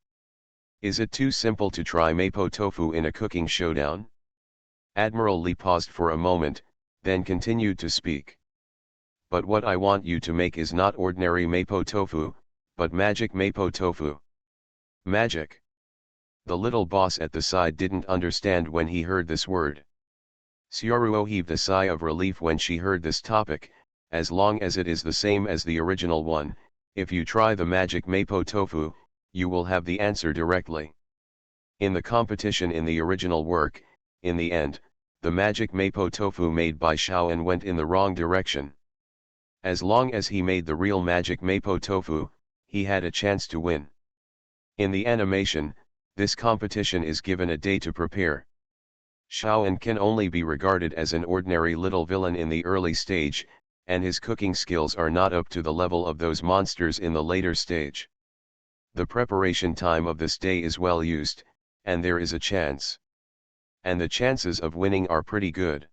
Is it too simple to try Mapo tofu in a cooking showdown? Admiral Li paused for a moment, then continued to speak. But what I want you to make is not ordinary Mapo tofu, but magic Mapo tofu. Magic. The little boss at the side didn't understand when he heard this word. Xiaoruo heaved a sigh of relief when she heard this topic. As long as it is the same as the original one, if you try the magic Mapo tofu, you will have the answer directly. In the competition in the original work, in the end, the magic Mapo tofu made by Xiaoan went in the wrong direction. As long as he made the real magic Mapo tofu, he had a chance to win. In the animation, this competition is given a day to prepare. Xiaoan can only be regarded as an ordinary little villain in the early stage, and his cooking skills are not up to the level of those monsters in the later stage. The preparation time of this day is well used, and there is a chance. And the chances of winning are pretty good.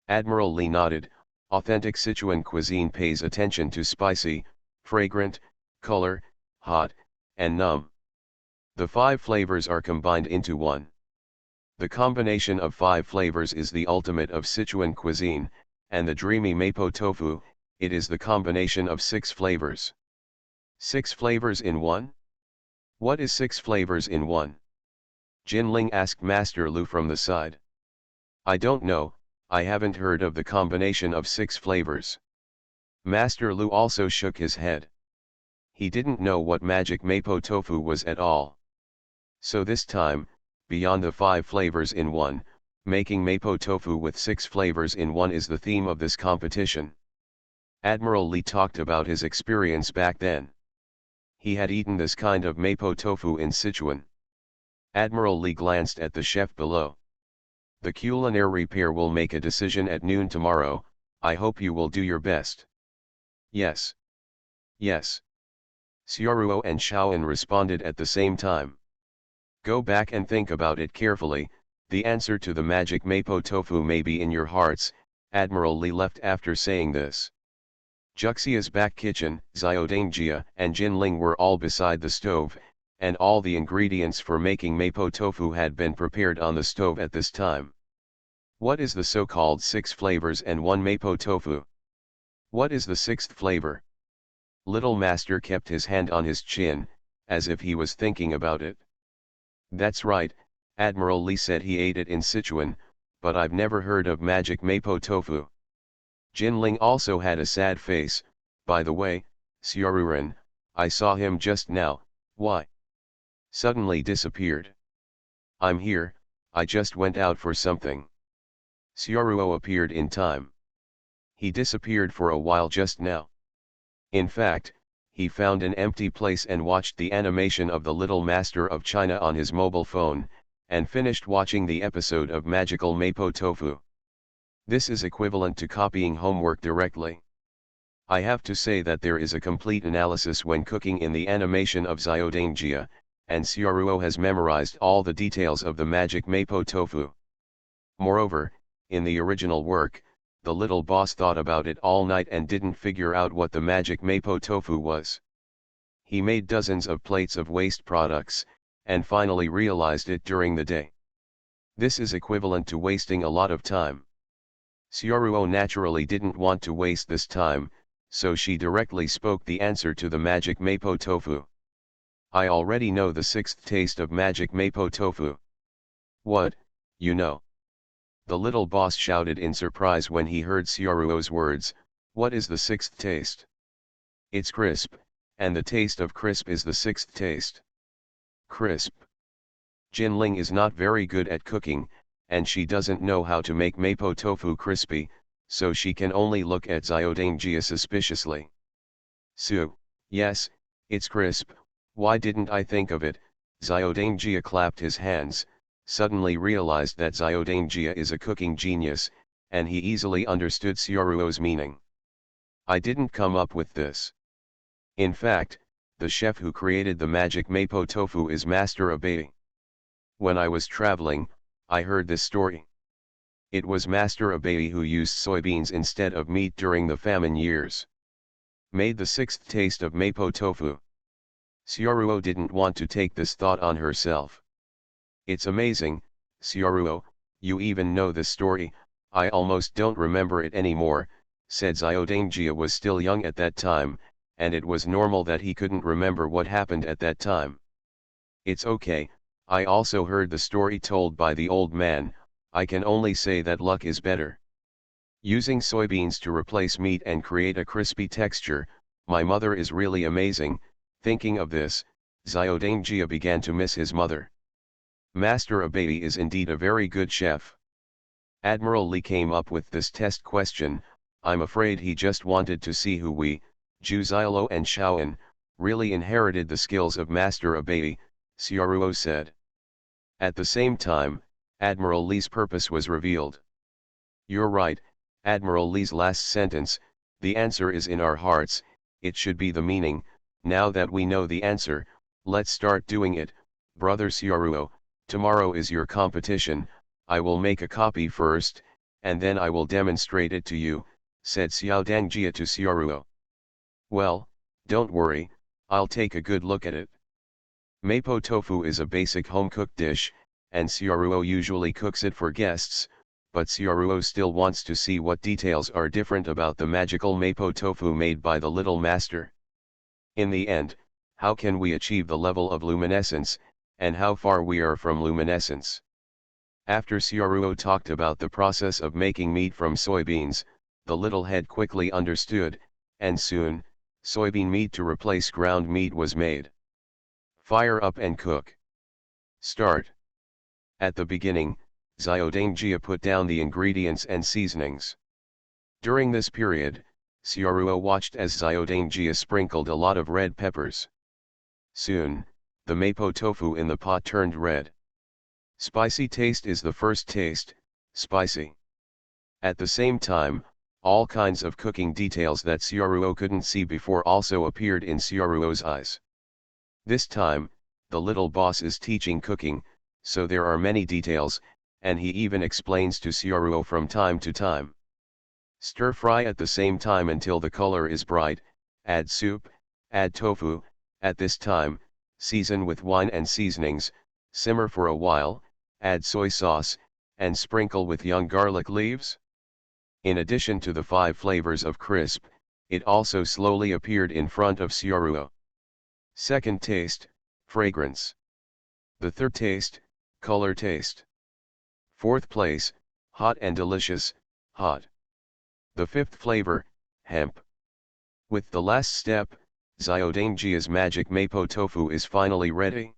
Admiral Li nodded. Authentic Sichuan cuisine pays attention to spicy, fragrant, color, hot, and numb. The 5 flavors are combined into one. The combination of 5 flavors is the ultimate of Sichuan cuisine, and the dreamy mapo tofu, it is the combination of 6 flavors. 6 flavors in one? What is 6 flavors in one? Jinling asked Master Lu from the side. I don't know, I haven't heard of the combination of 6 flavors. Master Lu also shook his head. He didn't know what magic mapo tofu was at all. So this time, beyond the 5 flavors in one, making mapo tofu with 6 flavors in one is the theme of this competition. Admiral Li talked about his experience back then. He had eaten this kind of mapo tofu in Sichuan. Admiral Li glanced at the chef below. The culinary pair will make a decision at noon tomorrow, I hope you will do your best. Yes. Yes. Xiaoruo and Xiaoan responded at the same time. Go back and think about it carefully, the answer to the magic mapo tofu may be in your hearts. Admiral Li left after saying this. Juxia's back kitchen, Xiaodangjia and Jinling were all beside the stove, and all the ingredients for making mapo tofu had been prepared on the stove at this time. What is the so-called 6 flavors and 1 mapo tofu? What is the 6th flavor? Little Master kept his hand on his chin, as if he was thinking about it. That's right, Admiral Li said he ate it in Sichuan, but I've never heard of magic mapo tofu. Jinling also had a sad face. By the way, Xiaoruren, I saw him just now. Why? Suddenly disappeared. I'm here, I just went out for something. Xiaoruo appeared in time. He disappeared for a while just now. In fact, he found an empty place and watched the animation of the Little Master of China on his mobile phone, and finished watching the episode of Magical Mapo Tofu. This is equivalent to copying homework directly. I have to say that there is a complete analysis when cooking in the animation of Xiaodangjia, and Xiaoruo has memorized all the details of the magic mapo tofu. Moreover, in the original work, the little boss thought about it all night and didn't figure out what the magic mapo tofu was. He made dozens of plates of waste products, and finally realized it during the day. This is equivalent to wasting a lot of time. Xiaoruo naturally didn't want to waste this time, so she directly spoke the answer to the magic mapo tofu. I already know the 6th taste of magic mapo tofu. What, you know? The little boss shouted in surprise when he heard Xiaoruo's words. What is the 6th taste? It's crisp, and the taste of crisp is the 6th taste. Crisp. Jinling is not very good at cooking, and she doesn't know how to make mapo tofu crispy, so she can only look at Xiaodangjia suspiciously. Su, yes, it's crisp, why didn't I think of it? Xiaodangjia clapped his hands, suddenly realized that Xiaodangjia is a cooking genius, and he easily understood Xiaoruo's meaning. I didn't come up with this. In fact, the chef who created the magic mapo tofu is Master Abai. When I was traveling, I heard this story. It was Master Abai who used soybeans instead of meat during the famine years. Made the 6th taste of mapo tofu. Xiaoruo didn't want to take this thought on herself. It's amazing, Xiaoruo, you even know this story. I almost don't remember it anymore, said Xiaodangjia was still young at that time, and it was normal that he couldn't remember what happened at that time. It's okay, I also heard the story told by the old man, I can only say that luck is better. Using soybeans to replace meat and create a crispy texture, my mother is really amazing. Thinking of this, Xiaodangjia began to miss his mother. Master Abai is indeed a very good chef. Admiral Li came up with this test question. I'm afraid he just wanted to see who we, Zhu Xiaoluo and Xiaoan, really inherited the skills of Master Abai, Xiaoruo said. At the same time, Admiral Li's purpose was revealed. You're right, Admiral Li's last sentence, the answer is in our hearts, it should be the meaning. Now that we know the answer, let's start doing it, brother Xiaoruo. Tomorrow is your competition, I will make a copy first, and then I will demonstrate it to you, said Xiao Dangjia to Xiaoruo. Well, don't worry, I'll take a good look at it. Mapo tofu is a basic home-cooked dish, and Xiaoruo usually cooks it for guests, but Xiaoruo still wants to see what details are different about the magical Mapo tofu made by the little master. In the end, how can we achieve the level of luminescence, and how far we are from luminescence? After Xiaoruo talked about the process of making meat from soybeans, the little head quickly understood, and soon, soybean meat to replace ground meat was made. Fire up and cook. Start. At the beginning, Xiaodangjia put down the ingredients and seasonings. During this period, Xiaoruo watched as Xiaodangjia sprinkled a lot of red peppers. Soon, the Mapo tofu in the pot turned red. Spicy taste is the first taste, spicy. At the same time, all kinds of cooking details that Xiaoruo couldn't see before also appeared in Xiaoruo's eyes. This time, the little boss is teaching cooking, so there are many details, and he even explains to Xiaoruo from time to time. Stir fry at the same time until the color is bright, add soup, add tofu, at this time, season with wine and seasonings, simmer for a while, add soy sauce, and sprinkle with young garlic leaves. In addition to the 5 flavors of crisp, it also slowly appeared in front of Xiaoruo. Second taste, fragrance. The third taste, color taste. Fourth place, hot and delicious, hot. The fifth flavor, hemp. With the last step, Xiaodangjia's magic Mapo tofu is finally ready.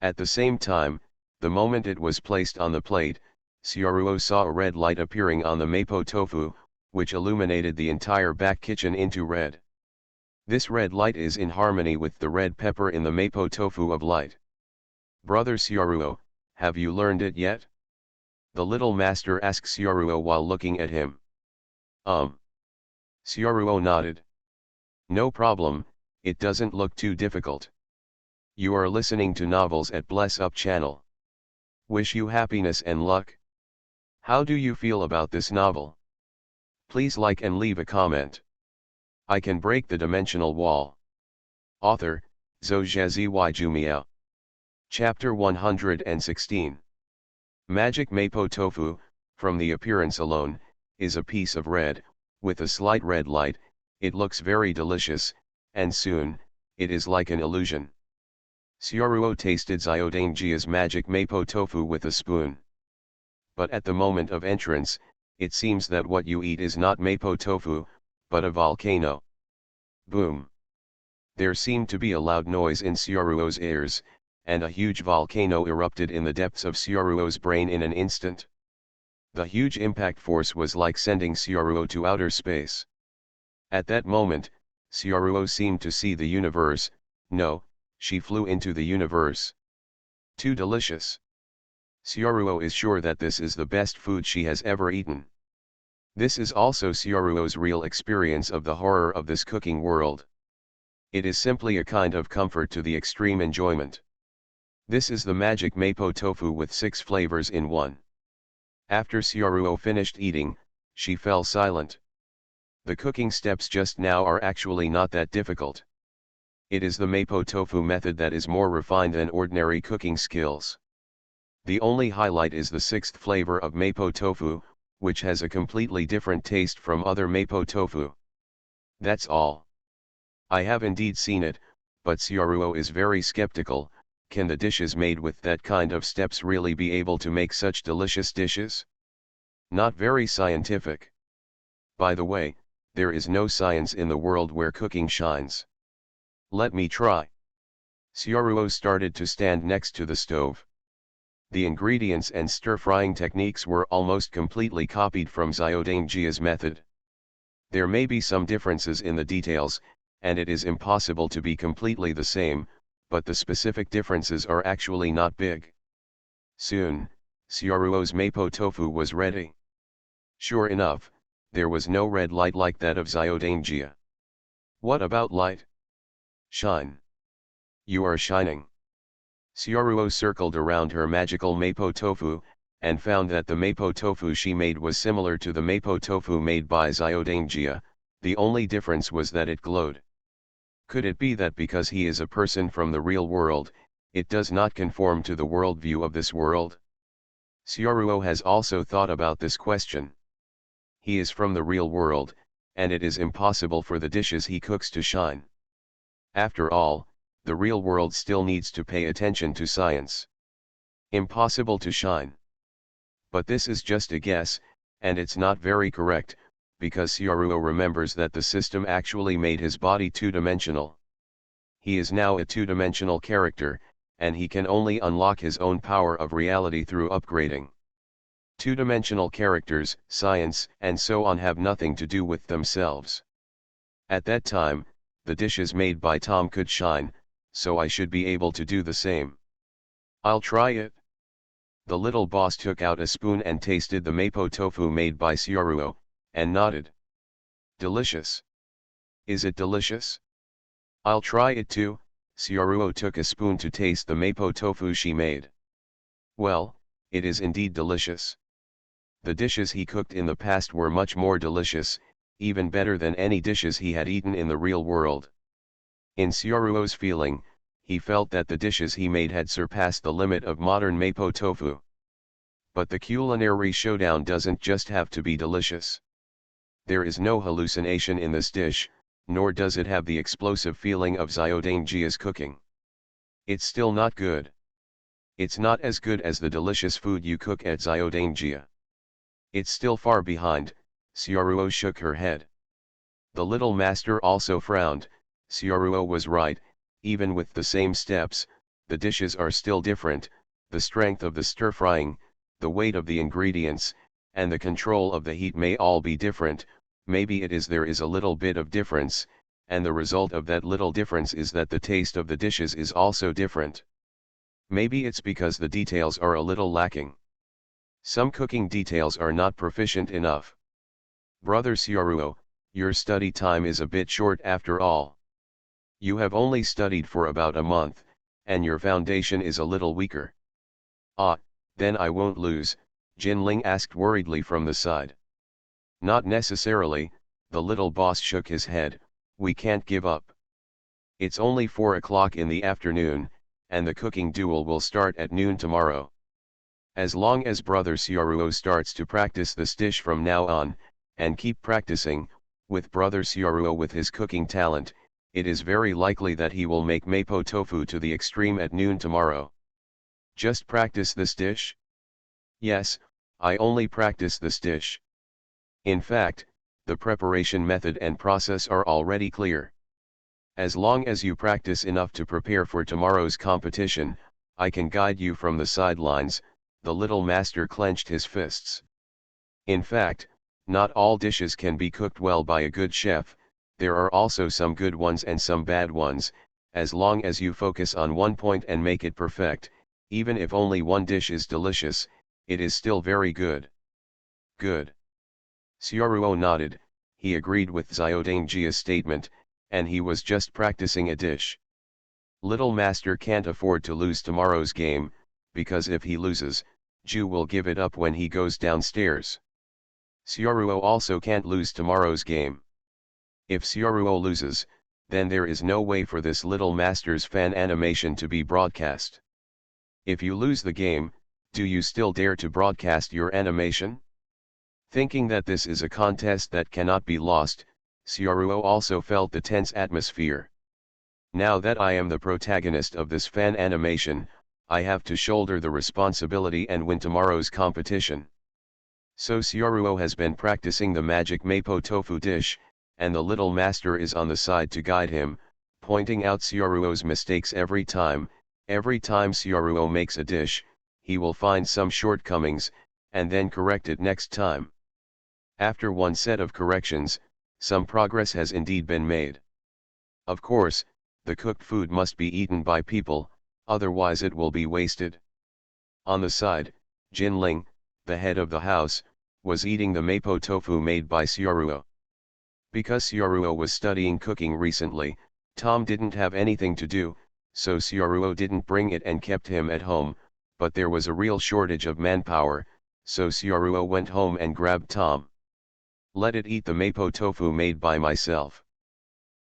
At the same time, the moment it was placed on the plate, Xiaoruo saw a red light appearing on the Mapo tofu, which illuminated the entire back kitchen into red. This red light is in harmony with the red pepper in the Mapo tofu of light. Brother Xiaoruo, have you learned it yet? The little master asked Xiaoruo while looking at him. Xiaoruo nodded. No problem, it doesn't look too difficult. You are listening to Novels at Bless Up channel. Wish you happiness and luck. How do you feel about this novel? Please like and leave a comment. I can break the dimensional wall. Author, Zhou Jumiao. Chapter 116. Magic Mapo tofu, from the appearance alone, is a piece of red, with a slight red light. It looks very delicious, and soon, it is like an illusion. Xiaoruo tasted Xiaodangjia's magic Mapo tofu with a spoon. But at the moment of entrance, it seems that what you eat is not Mapo tofu, but a volcano. Boom! There seemed to be a loud noise in Xiaoruo's ears, and a huge volcano erupted in the depths of Xiaoruo's brain in an instant. The huge impact force was like sending Xiaoruo to outer space. At that moment, Xiaoruo seemed to see the universe. No, she flew into the universe. Too delicious. Xiaoruo is sure that this is the best food she has ever eaten. This is also Xiaoruo's real experience of the horror of this cooking world. It is simply a kind of comfort to the extreme enjoyment. This is the magic Mapo tofu with 6 flavors in one. After Xiaoruo finished eating, she fell silent. The cooking steps just now are actually not that difficult. It is the Mapo tofu method that is more refined than ordinary cooking skills. The only highlight is the 6th flavor of Mapo tofu, which has a completely different taste from other Mapo tofu. That's all. I have indeed seen it, but Xiaoruo is very skeptical. Can the dishes made with that kind of steps really be able to make such delicious dishes? Not very scientific. By the way, there is no science in the world where cooking shines. Let me try. Xiaoruo started to stand next to the stove. The ingredients and stir-frying techniques were almost completely copied from Xiaodangjia's method. There may be some differences in the details, and it is impossible to be completely the same, but the specific differences are actually not big. Soon, Xiaoruo's Mapo tofu was ready. Sure enough, there was no red light like that of Xiaodangjia. What about light? Shine. You are shining. Xiaoruo circled around her magical Mapo tofu, and found that the Mapo tofu she made was similar to the Mapo tofu made by Xiaodangjia, the only difference was that it glowed. Could it be that because he is a person from the real world, it does not conform to the worldview of this world? Xiaoruo has also thought about this question. He is from the real world, and it is impossible for the dishes he cooks to shine. After all, the real world still needs to pay attention to science. Impossible to shine. But this is just a guess, and it's not very correct, because Xiaoruo remembers that the system actually made his body two-dimensional. He is now a two-dimensional character, and he can only unlock his own power of reality through upgrading. Two-dimensional characters, science, and so on have nothing to do with themselves. At that time, the dishes made by Tom could shine, so I should be able to do the same. I'll try it. The little boss took out a spoon and tasted the Mapo tofu made by Xiaoruo, and nodded. Delicious. Is it delicious? I'll try it too. Xiaoruo took a spoon to taste the Mapo tofu she made. Well, it is indeed delicious. The dishes he cooked in the past were much more delicious, even better than any dishes he had eaten in the real world. In Xiaoruo's feeling, he felt that the dishes he made had surpassed the limit of modern Mapo tofu. But the culinary showdown doesn't just have to be delicious. There is no hallucination in this dish, nor does it have the explosive feeling of Xiaodangjia's cooking. It's still not good. It's not as good as the delicious food you cook at Xiaodangjia. It's still far behind. Xiaoruo shook her head. The little master also frowned. Xiaoruo was right, even with the same steps, the dishes are still different, the strength of the stir-frying, the weight of the ingredients, and the control of the heat may all be different. Maybe there is a little bit of difference, and the result of that little difference is that the taste of the dishes is also different. Maybe it's because the details are a little lacking. Some cooking details are not proficient enough. Brother Xiaoruo, your study time is a bit short after all. You have only studied for about a month, and your foundation is a little weaker. Ah, then I won't lose, Jinling asked worriedly from the side. Not necessarily, the little boss shook his head, we can't give up. It's only 4 o'clock in the afternoon, and the cooking duel will start at noon tomorrow. As long as Brother Xiaoruo starts to practice this dish from now on, and keep practicing, with Brother Xiaoruo with his cooking talent, it is very likely that he will make Mapo tofu to the extreme at noon tomorrow. Just practice this dish? Yes, I only practice this dish. In fact, the preparation method and process are already clear. As long as you practice enough to prepare for tomorrow's competition, I can guide you from the sidelines. The little master clenched his fists. In fact, not all dishes can be cooked well by a good chef. There are also some good ones and some bad ones. As long as you focus on one point and make it perfect, even if only one dish is delicious, it is still very good. Good. Xiaoruo nodded, he agreed with Xiaodangjia's statement, and he was just practicing a dish. Little master can't afford to lose tomorrow's game, because if he loses, Ju will give it up when he goes downstairs. Xiaoruo also can't lose tomorrow's game. If Xiaoruo loses, then there is no way for this little master's fan animation to be broadcast. If you lose the game, do you still dare to broadcast your animation? Thinking that this is a contest that cannot be lost, Xiaoruo also felt the tense atmosphere. Now that I am the protagonist of this fan animation, I have to shoulder the responsibility and win tomorrow's competition. So Xiaoruo has been practicing the magic Mapo tofu dish, and the little master is on the side to guide him, pointing out Xiaoruo's mistakes every time. Every time Xiaoruo makes a dish, he will find some shortcomings, and then correct it next time. After one set of corrections, some progress has indeed been made. Of course, the cooked food must be eaten by people, otherwise it will be wasted. On the side, Jinling, the head of the house, was eating the mapo tofu made by Xiaoruo. Because Xiaoruo was studying cooking recently, Tom didn't have anything to do, so Xiaoruo didn't bring it and kept him at home, but there was a real shortage of manpower, so Xiaoruo went home and grabbed Tom. Let it eat the mapo tofu made by myself.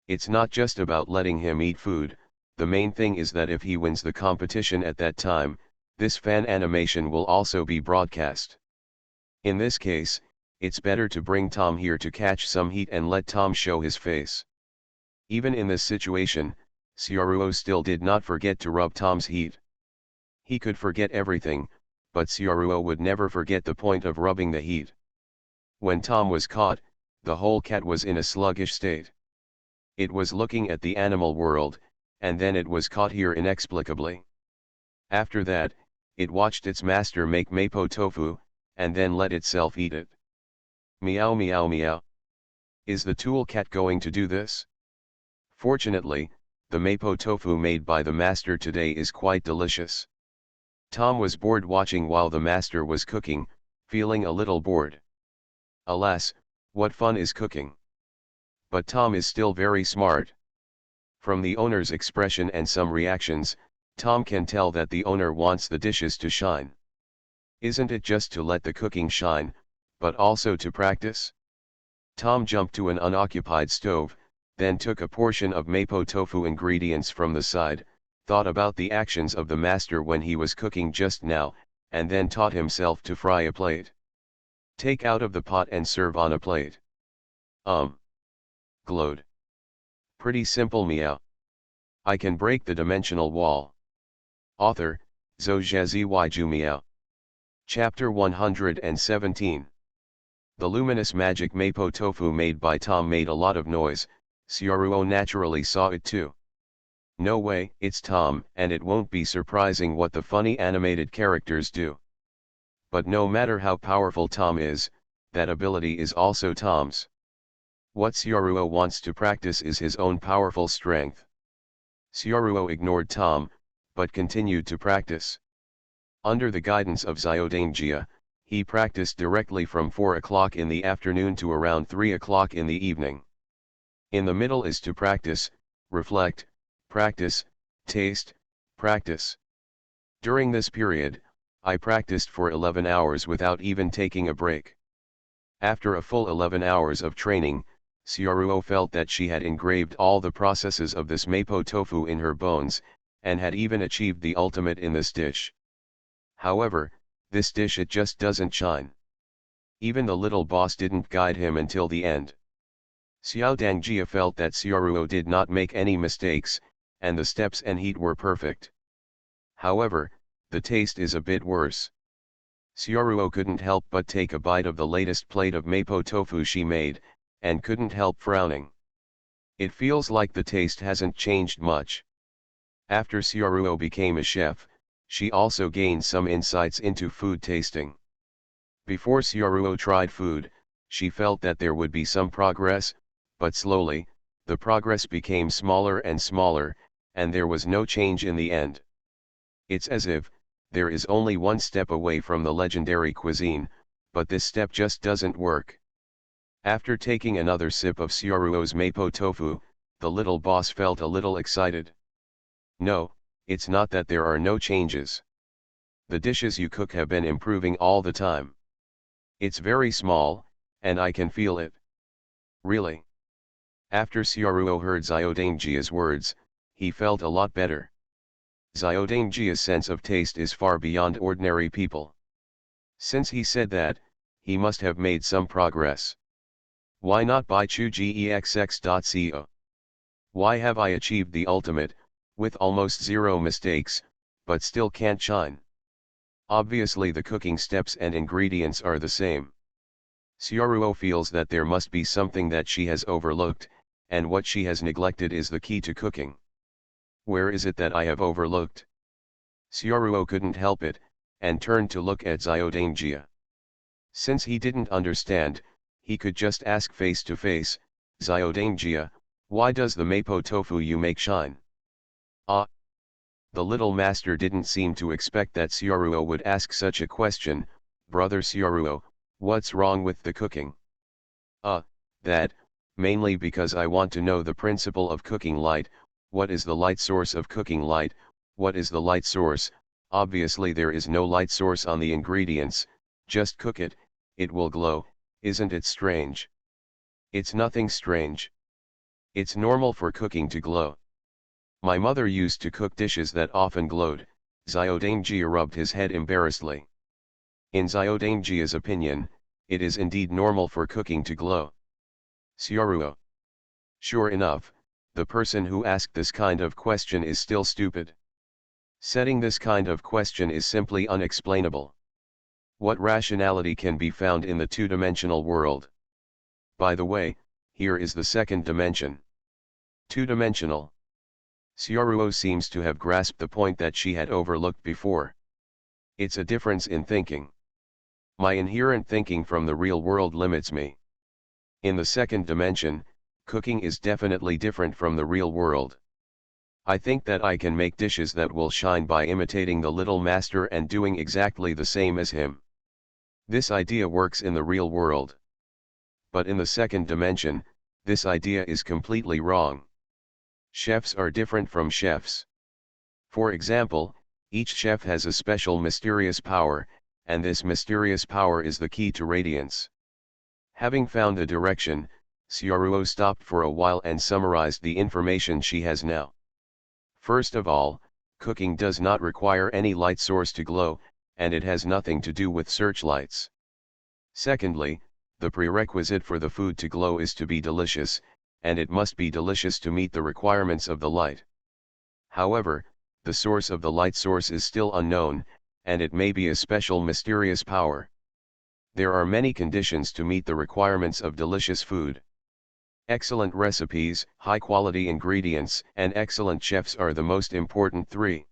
It's not just about letting him eat food, the main thing is that if he wins the competition at that time, this fan animation will also be broadcast. In this case, it's better to bring Tom here to catch some heat and let Tom show his face. Even in this situation, Xiaoruo still did not forget to rub Tom's heat. He could forget everything, but Xiaoruo would never forget the point of rubbing the heat. When Tom was caught, the whole cat was in a sluggish state. It was looking at the animal world, and then it was caught here inexplicably. After that, it watched its master make mapo tofu, and then let itself eat it. Meow meow meow. Is the tool cat going to do this? Fortunately, the mapo tofu made by the master today is quite delicious. Tom was bored watching while the master was cooking, feeling a little bored. Alas, what fun is cooking! But Tom is still very smart. From the owner's expression and some reactions, Tom can tell that the owner wants the dishes to shine. Isn't it just to let the cooking shine, but also to practice? Tom jumped to an unoccupied stove, then took a portion of mapo tofu ingredients from the side, thought about the actions of the master when he was cooking just now, and then taught himself to fry a plate. Take out of the pot and serve on a plate. Glowed. Pretty simple meow. I can break the dimensional wall. Author, Zhou Meow. Chapter 117. The luminous magic mapo tofu made by Tom made a lot of noise. Xiaoruo naturally saw it too. No way, it's Tom, and it won't be surprising what the funny animated characters do. But no matter how powerful Tom is, that ability is also Tom's. What Xiaoruo wants to practice is his own powerful strength. Xiaoruo ignored Tom, but continued to practice. Under the guidance of Xiaodangjia, he practiced directly from 4 o'clock in the afternoon to around 3 o'clock in the evening. In the middle is to practice, reflect, practice, taste, practice. During this period, I practiced for 11 hours without even taking a break. After a full 11 hours of training, Xiaoruo felt that she had engraved all the processes of this mapo tofu in her bones, and had even achieved the ultimate in this dish. However, this dish it just doesn't shine. Even the little boss didn't guide him until the end. Xiaodangjia felt that Xiaoruo did not make any mistakes, and the steps and heat were perfect. However, the taste is a bit worse. Xiaoruo couldn't help but take a bite of the latest plate of mapo tofu she made, and couldn't help frowning. It feels like the taste hasn't changed much. After Xiaoruo became a chef, she also gained some insights into food tasting. Before Xiaoruo tried food, she felt that there would be some progress, but slowly, the progress became smaller and smaller, and there was no change in the end. It's as if, there is only one step away from the legendary cuisine, but this step just doesn't work. After taking another sip of Xiaoruo's mapo tofu, the little boss felt a little excited. No, it's not that there are no changes. The dishes you cook have been improving all the time. It's very small, and I can feel it. Really? After Xiaoruo heard Xiaodangjia's words, he felt a lot better. Xiaodangjia's sense of taste is far beyond ordinary people. Since he said that, he must have made some progress. Why not buy chugexx.co? Why have I achieved the ultimate, with almost zero mistakes, but still can't shine? Obviously the cooking steps and ingredients are the same. Xiaoruo feels that there must be something that she has overlooked, and what she has neglected is the key to cooking. Where is it that I have overlooked? Xiaoruo couldn't help it, and turned to look at Xiaodangjia. Since he didn't understand, he could just ask face to face, Xiaodangjia, Why does the mapo tofu you make shine? Ah! The little master didn't seem to expect that Sioruo would ask such a question. Brother Sioruo, what's wrong with the cooking? That, mainly because I want to know the principle of cooking light. What is the light source of cooking light? What is the light source? Obviously there is no light source on the ingredients, just cook it, it will glow. Isn't it strange? It's nothing strange. It's normal for cooking to glow. My mother used to cook dishes that often glowed. Xiaodangjia rubbed his head embarrassedly. In Xiaodangjia's opinion, it is indeed normal for cooking to glow. Sioruo. Sure enough, the person who asked this kind of question is still stupid. Setting this kind of question is simply unexplainable. What rationality can be found in the two-dimensional world? By the way, here is the second dimension. Two-dimensional. Sioruo seems to have grasped the point that she had overlooked before. It's a difference in thinking. My inherent thinking from the real world limits me. In the second dimension, cooking is definitely different from the real world. I think that I can make dishes that will shine by imitating the little master and doing exactly the same as him. This idea works in the real world. But in the second dimension, this idea is completely wrong. Chefs are different from chefs. For example, each chef has a special mysterious power, and this mysterious power is the key to radiance. Having found the direction, Sioruo stopped for a while and summarized the information she has now. First of all, cooking does not require any light source to glow, and it has nothing to do with searchlights. Secondly, the prerequisite for the food to glow is to be delicious, and it must be delicious to meet the requirements of the light. However, the source of the light source is still unknown, and it may be a special mysterious power. There are many conditions to meet the requirements of delicious food. Excellent recipes, high-quality ingredients, and excellent chefs are the most important three.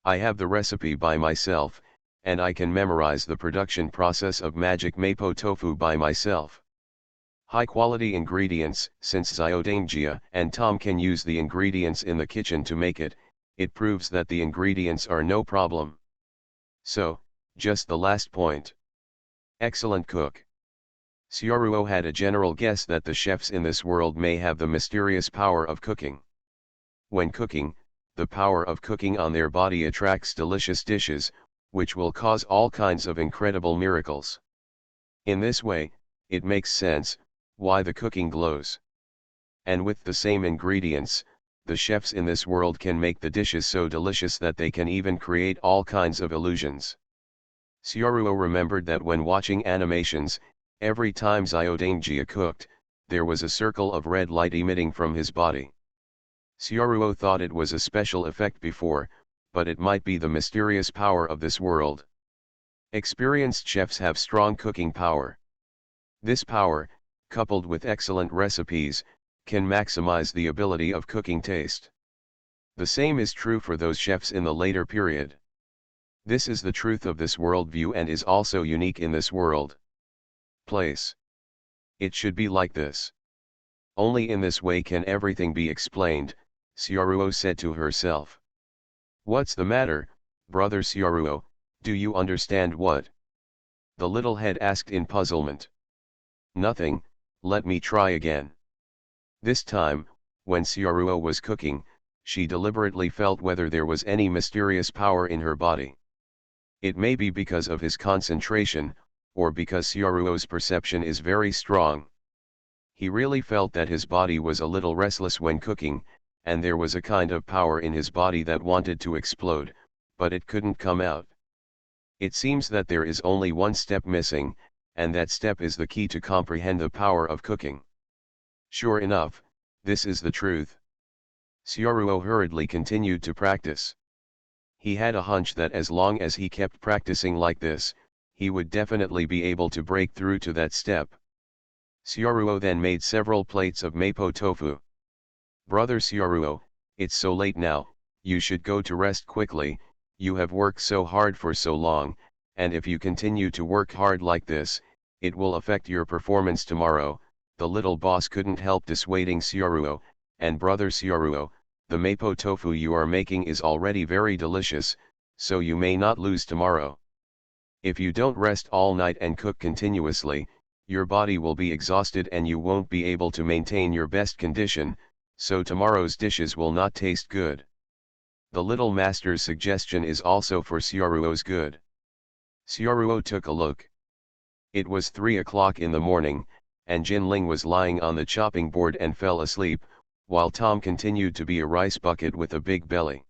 I have the recipe by myself, and I can memorize the production process of magic mapo tofu by myself. High-quality ingredients. Since Xiaodangjia and Tom can use the ingredients in the kitchen to make it, it proves that the ingredients are no problem. So, just the last point. Excellent cook. Sioruo had a general guess that the chefs in this world may have the mysterious power of cooking. When cooking, the power of cooking on their body attracts delicious dishes, which will cause all kinds of incredible miracles. In this way, it makes sense why the cooking glows. And with the same ingredients, the chefs in this world can make the dishes so delicious that they can even create all kinds of illusions. Sioruo remembered that when watching animations, every time Xiaodangjia cooked, there was a circle of red light emitting from his body. Sioruo thought it was a special effect before, but it might be the mysterious power of this world. Experienced chefs have strong cooking power. This power, coupled with excellent recipes, can maximize the ability of cooking taste. The same is true for those chefs in the later period. This is the truth of this worldview and is also unique in this world. Place. It should be like this. Only in this way can everything be explained, Sioruo said to herself. What's the matter, brother Sioruo, do you understand what? The little head asked in puzzlement. Nothing, let me try again. This time, when Sioruo was cooking, she deliberately felt whether there was any mysterious power in her body. It may be because of his concentration, or because Sioruo's perception is very strong. He really felt that his body was a little restless when cooking, and there was a kind of power in his body that wanted to explode, but it couldn't come out. It seems that there is only one step missing, and that step is the key to comprehend the power of cooking. Sure enough, this is the truth. Sioruo hurriedly continued to practice. He had a hunch that as long as he kept practicing like this, he would definitely be able to break through to that step. Sioruo then made several plates of mapo tofu. Brother Sioruo, it's so late now, you should go to rest quickly, you have worked so hard for so long, and if you continue to work hard like this, it will affect your performance tomorrow. The little boss couldn't help dissuading Sioruo, and brother Xiaoruo, the mapo tofu you are making is already very delicious, so you may not lose tomorrow. If you don't rest all night and cook continuously, your body will be exhausted and you won't be able to maintain your best condition, so tomorrow's dishes will not taste good. The little master's suggestion is also for Xiaoruo's good. Xiaoruo took a look. It was 3 o'clock in the morning, and Jinling was lying on the chopping board and fell asleep, while Tom continued to be a rice bucket with a big belly.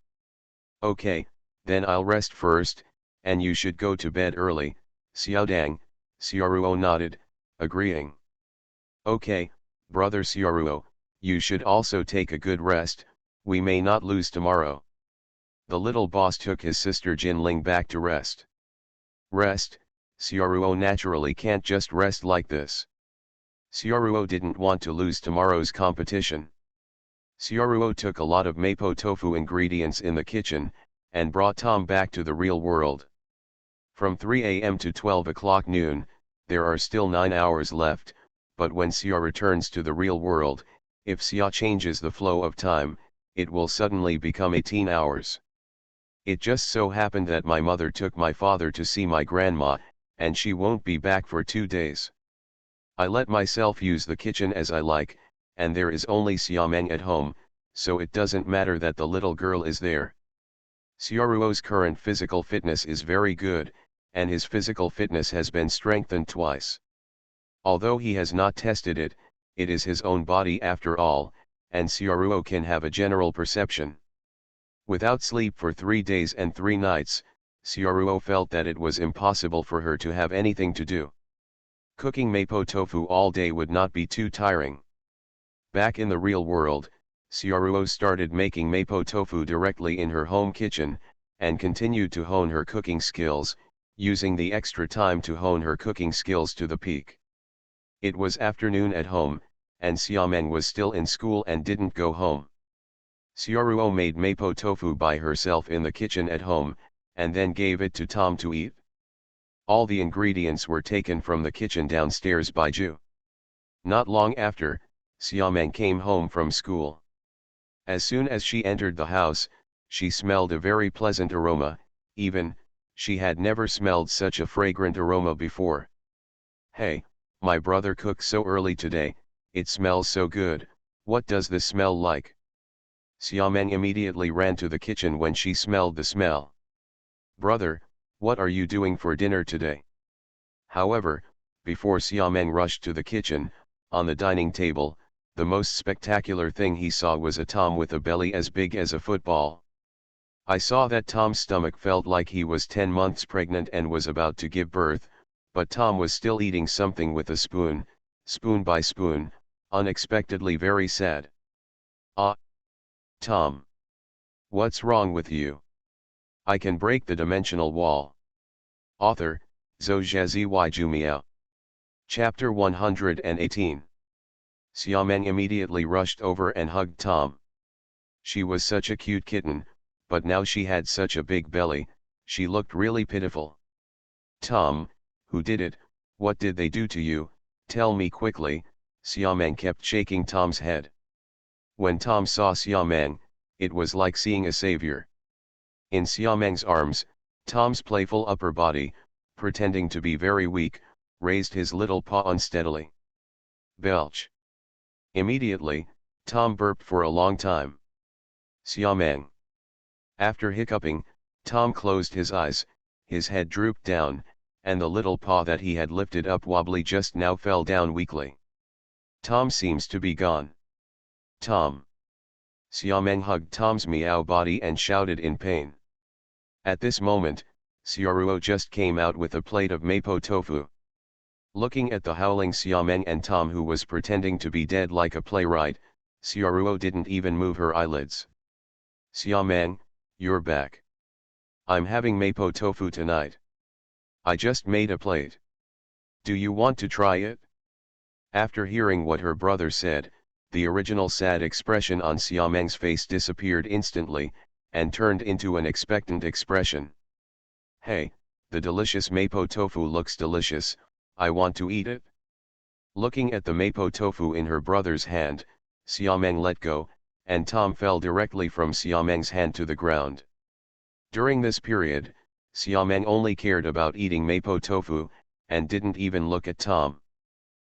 Okay, then I'll rest first, and you should go to bed early, Xiaodang, Xiaoruo nodded, agreeing. Okay, brother Xiaoruo, you should also take a good rest, we may not lose tomorrow. The little boss took his sister Jinling back to rest. Rest? Xiaoruo naturally can't just rest like this. Xiaoruo didn't want to lose tomorrow's competition. Xiaoruo took a lot of mapo tofu ingredients in the kitchen, and brought Tom back to the real world. From 3 a.m. to 12 o'clock noon, there are still 9 hours left, but when Xia returns to the real world, if Xia changes the flow of time, it will suddenly become 18 hours. It just so happened that my mother took my father to see my grandma, and she won't be back for 2 days. I let myself use the kitchen as I like, and there is only Xiameng at home, so it doesn't matter that the little girl is there. Xiaoruo's current physical fitness is very good, and his physical fitness has been strengthened twice. Although he has not tested it, it is his own body after all, and Xiaoruo can have a general perception. Without sleep for 3 days and 3 nights, Xiaoruo felt that it was impossible for her to have anything to do. Cooking mapo tofu all day would not be too tiring. Back in the real world, Xiaoruo started making mapo tofu directly in her home kitchen, and continued to hone her cooking skills, using the extra time to hone her cooking skills to the peak. It was afternoon at home, and Xiameng was still in school and didn't go home. Xiaoruo made mapo tofu by herself in the kitchen at home, and then gave it to Tom to eat. All the ingredients were taken from the kitchen downstairs by Ju. Not long after, Xiameng came home from school. As soon as she entered the house, she smelled a very pleasant aroma, she had never smelled such a fragrant aroma before. Hey, my brother cooked so early today, it smells so good, what does this smell like? Xiameng immediately ran to the kitchen when she smelled the smell. Brother, what are you doing for dinner today? However, before Xiameng rushed to the kitchen, on the dining table, the most spectacular thing he saw was a Tom with a belly as big as a football. I saw that Tom's stomach felt like he was 10 months pregnant and was about to give birth, but Tom was still eating something with a spoon, spoon by spoon, unexpectedly very sad. Ah! Tom! What's wrong with you? I can break the dimensional wall. Author, Zhou Jumiao. Chapter 118. Xiameng immediately rushed over and hugged Tom. She was such a cute kitten, but now she had such a big belly, she looked really pitiful. Tom, who did it? What did they do to you? Tell me quickly, Xiameng kept shaking Tom's head. When Tom saw Xiameng, it was like seeing a savior. In Xiameng's arms, Tom's playful upper body, pretending to be very weak, raised his little paw unsteadily. Belch. Immediately, Tom burped for a long time. Xiameng. After hiccuping, Tom closed his eyes, his head drooped down, and the little paw that he had lifted up wobbly just now fell down weakly. Tom seems to be gone. Tom. Xiameng hugged Tom's meow body and shouted in pain. At this moment, Xiaoruo just came out with a plate of mapo tofu. Looking at the howling Xiameng and Tom who was pretending to be dead like a playwright, Xiaoruo didn't even move her eyelids. Xiameng, you're back. I'm having mapo tofu tonight. I just made a plate. Do you want to try it? After hearing what her brother said, the original sad expression on Xiameng's face disappeared instantly, and turned into an expectant expression. Hey, the delicious mapo tofu looks delicious, I want to eat it. Looking at the mapo tofu in her brother's hand, Xiameng let go, and Tom fell directly from Xiaomeng's hand to the ground. During this period, Xiaomeng only cared about eating mapo tofu, and didn't even look at Tom.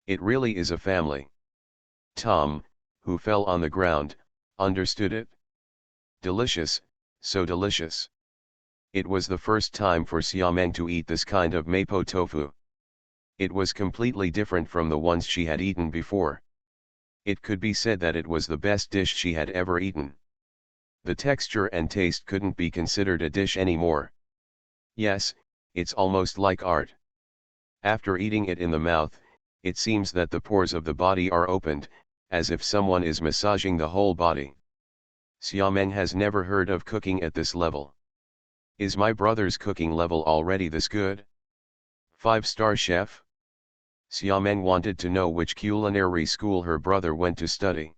It really is a family. Tom, who fell on the ground, understood it. Delicious, so delicious. It was the first time for Xiaomeng to eat this kind of mapo tofu. It was completely different from the ones she had eaten before. It could be said that it was the best dish she had ever eaten. The texture and taste couldn't be considered a dish anymore. Yes, it's almost like art. After eating it in the mouth, it seems that the pores of the body are opened, as if someone is massaging the whole body. Xiaomeng has never heard of cooking at this level. Is my brother's cooking level already this good? 5-star chef? Xiaomeng wanted to know which culinary school her brother went to study.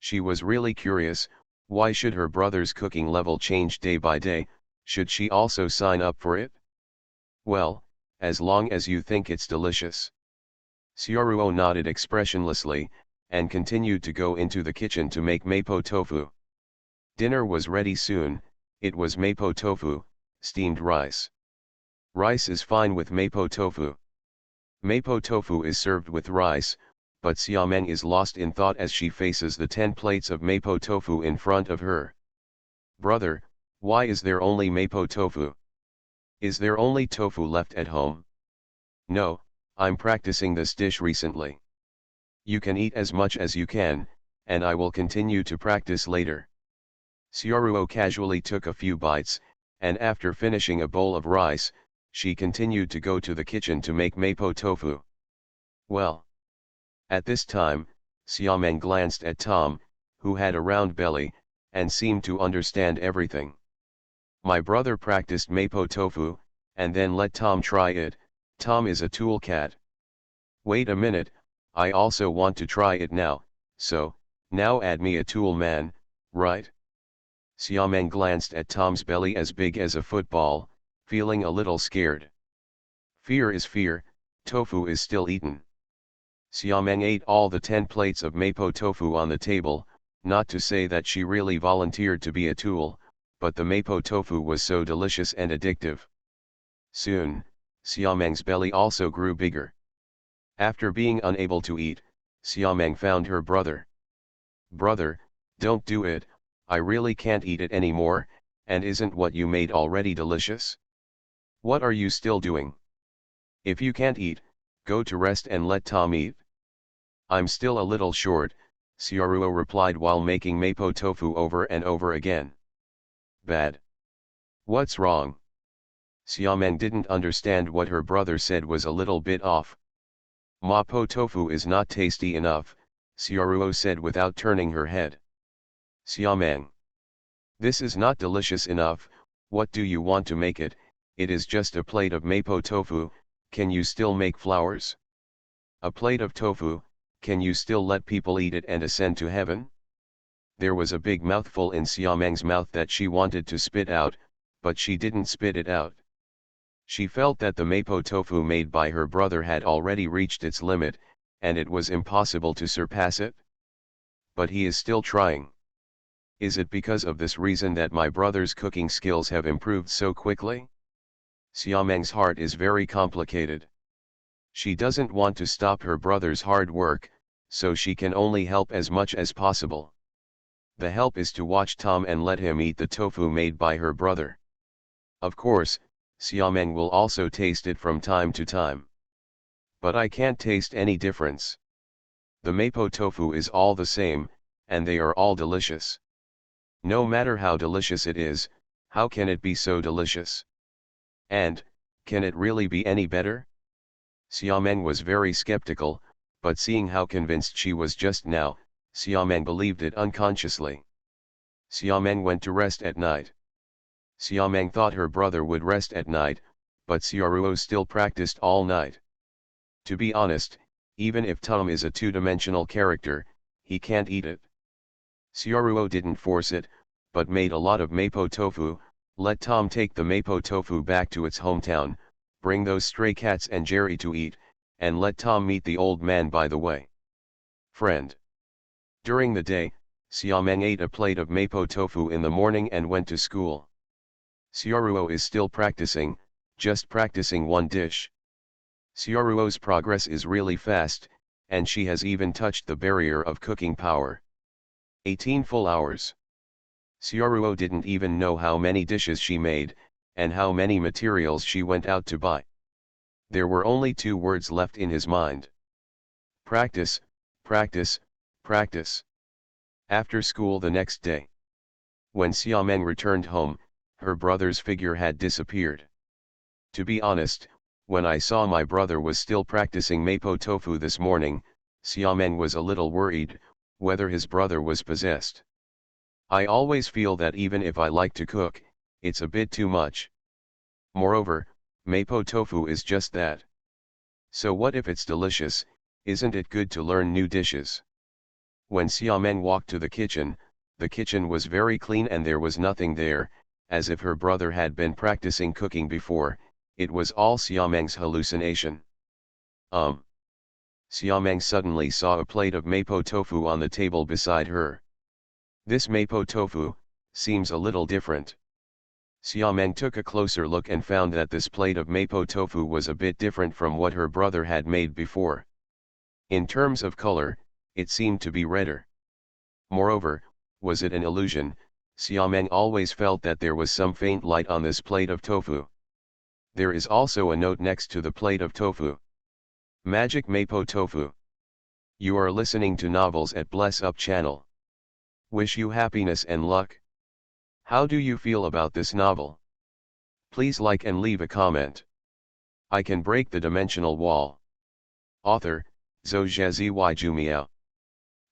She was really curious, why should her brother's cooking level change day by day, should she also sign up for it? Well, as long as you think it's delicious. Xiaoruo nodded expressionlessly, and continued to go into the kitchen to make mapo tofu. Dinner was ready soon. It was mapo tofu, steamed rice. Rice is fine with mapo tofu. Mapo tofu is served with rice, but Xiaomeng is lost in thought as she faces the 10 plates of mapo tofu in front of her. Brother, why is there only mapo tofu? Is there only tofu left at home? No, I'm practicing this dish recently. You can eat as much as you can, and I will continue to practice later. Xiaoruo casually took a few bites, and after finishing a bowl of rice, she continued to go to the kitchen to make mapo tofu. Well. At this time, Xiaomeng glanced at Tom, who had a round belly, and seemed to understand everything. My brother practiced mapo tofu, and then let Tom try it. Tom is a tool cat. Wait a minute, I also want to try it now, so, now add me a tool man, right? Xiaomeng glanced at Tom's belly as big as a football, feeling a little scared. Fear is fear, tofu is still eaten. Xiaomeng ate all the 10 plates of mapo tofu on the table, not to say that she really volunteered to be a tool, but the mapo tofu was so delicious and addictive. Soon, Xiaomeng's belly also grew bigger. After being unable to eat, Xiaomeng found her brother. Brother, don't do it, I really can't eat it anymore, and isn't what you made already delicious? What are you still doing? If you can't eat, go to rest and let Tom eat. I'm still a little short, Xiaoruo replied while making mapo tofu over and over again. Bad. What's wrong? Xiaomeng didn't understand what her brother said was a little bit off. Mapo tofu is not tasty enough, Xiaoruo said without turning her head. Xiaomeng. This is not delicious enough, what do you want to make it? It is just a plate of mapo tofu, can you still make flowers? A plate of tofu, can you still let people eat it and ascend to heaven? There was a big mouthful in Xiaomeng's mouth that she wanted to spit out, but she didn't spit it out. She felt that the mapo tofu made by her brother had already reached its limit, and it was impossible to surpass it. But he is still trying. Is it because of this reason that my brother's cooking skills have improved so quickly? Xiaomeng's heart is very complicated. She doesn't want to stop her brother's hard work, so she can only help as much as possible. The help is to watch Tom and let him eat the tofu made by her brother. Of course, Xiaomeng will also taste it from time to time. But I can't taste any difference. The mapo tofu is all the same, and they are all delicious. No matter how delicious it is, how can it be so delicious? And, can it really be any better? Xiaomeng was very skeptical, but seeing how convinced she was just now, Xiaomeng believed it unconsciously. Xiaomeng went to rest at night. Xiaomeng thought her brother would rest at night, but Xiaoruo still practiced all night. To be honest, even if Tom is a two-dimensional character, he can't eat it. Xiaoruo didn't force it, but made a lot of mapo tofu, let Tom take the mapo tofu back to its hometown, bring those stray cats and Jerry to eat, and let Tom meet the old man by the way. Friend. During the day, Xiaomeng ate a plate of mapo tofu in the morning and went to school. Xiaoruo is still practicing, just practicing one dish. Xiaoruo's progress is really fast, and she has even touched the barrier of cooking power. 18 full hours. Xiaoruo didn't even know how many dishes she made, and how many materials she went out to buy. There were only 2 words left in his mind. Practice, practice, practice. After school the next day, when Xiaomeng returned home, her brother's figure had disappeared. To be honest, when I saw my brother was still practicing mapo tofu this morning, Xiaomeng was a little worried, whether his brother was possessed. I always feel that even if I like to cook, it's a bit too much. Moreover, mapo tofu is just that. So what if it's delicious? Isn't it good to learn new dishes? When Xiaomeng walked to the kitchen was very clean and there was nothing there, as if her brother had been practicing cooking before. It was all Xiaomeng's hallucination. Xiaomeng suddenly saw a plate of mapo tofu on the table beside her. This mapo tofu seems a little different. Xiaomeng took a closer look and found that this plate of mapo tofu was a bit different from what her brother had made before. In terms of color, it seemed to be redder. Moreover, was it an illusion? Xiaomeng always felt that there was some faint light on this plate of tofu. There is also a note next to the plate of tofu. Magic Mapo Tofu. You are listening to novels at Bless Up channel. Wish you happiness and luck. How do you feel about this novel? Please like and leave a comment. I can break the dimensional wall. Author, Zhou Jumiao.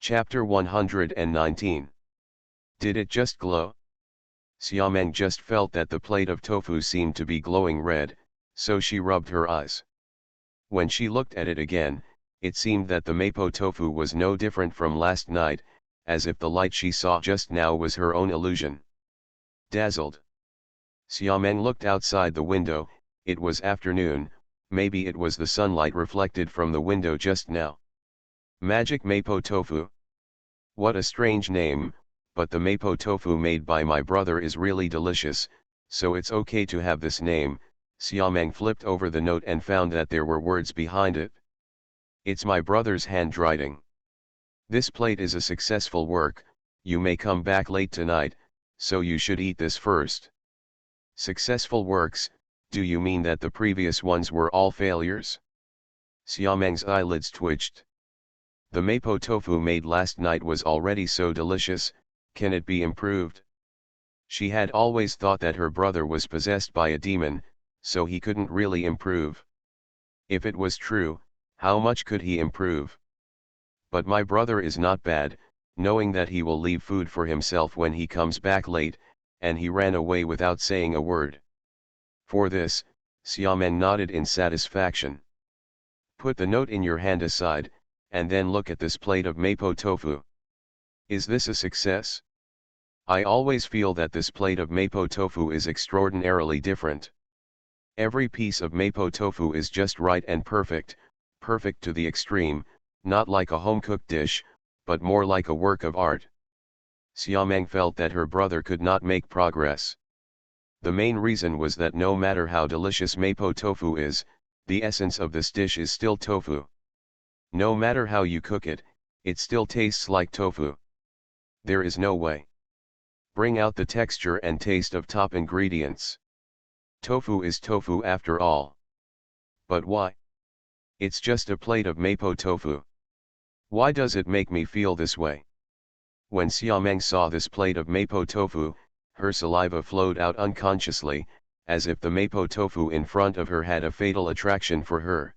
Chapter 119. Did it just glow? Xiaomeng just felt that the plate of tofu seemed to be glowing red, so she rubbed her eyes. When she looked at it again, it seemed that the mapo tofu was no different from last night, as if the light she saw just now was her own illusion. Dazzled, Xiaomeng looked outside the window. It was afternoon, maybe it was the sunlight reflected from the window just now. Magic Mapo Tofu. What a strange name, but the mapo tofu made by my brother is really delicious, so it's okay to have this name. Xiaomeng flipped over the note and found that there were words behind it. It's my brother's handwriting. This plate is a successful work. You may come back late tonight, so you should eat this first. Successful works, do you mean that the previous ones were all failures? Xiaomeng's eyelids twitched. The mapo tofu made last night was already so delicious, can it be improved? She had always thought that her brother was possessed by a demon, so he couldn't really improve. If it was true, how much could he improve? But my brother is not bad, knowing that he will leave food for himself when he comes back late, and he ran away without saying a word. For this, Xiaomeng nodded in satisfaction. Put the note in your hand aside, and then look at this plate of mapo tofu. Is this a success? I always feel that this plate of mapo tofu is extraordinarily different. Every piece of mapo tofu is just right and perfect, perfect to the extreme, not like a home-cooked dish, but more like a work of art. Xiaomeng felt that her brother could not make progress. The main reason was that no matter how delicious mapo tofu is, the essence of this dish is still tofu. No matter how you cook it, it still tastes like tofu. There is no way. Bring out the texture and taste of top ingredients. Tofu is tofu after all. But why? It's just a plate of mapo tofu. Why does it make me feel this way? When Xiaomeng saw this plate of mapo tofu, her saliva flowed out unconsciously, as if the mapo tofu in front of her had a fatal attraction for her.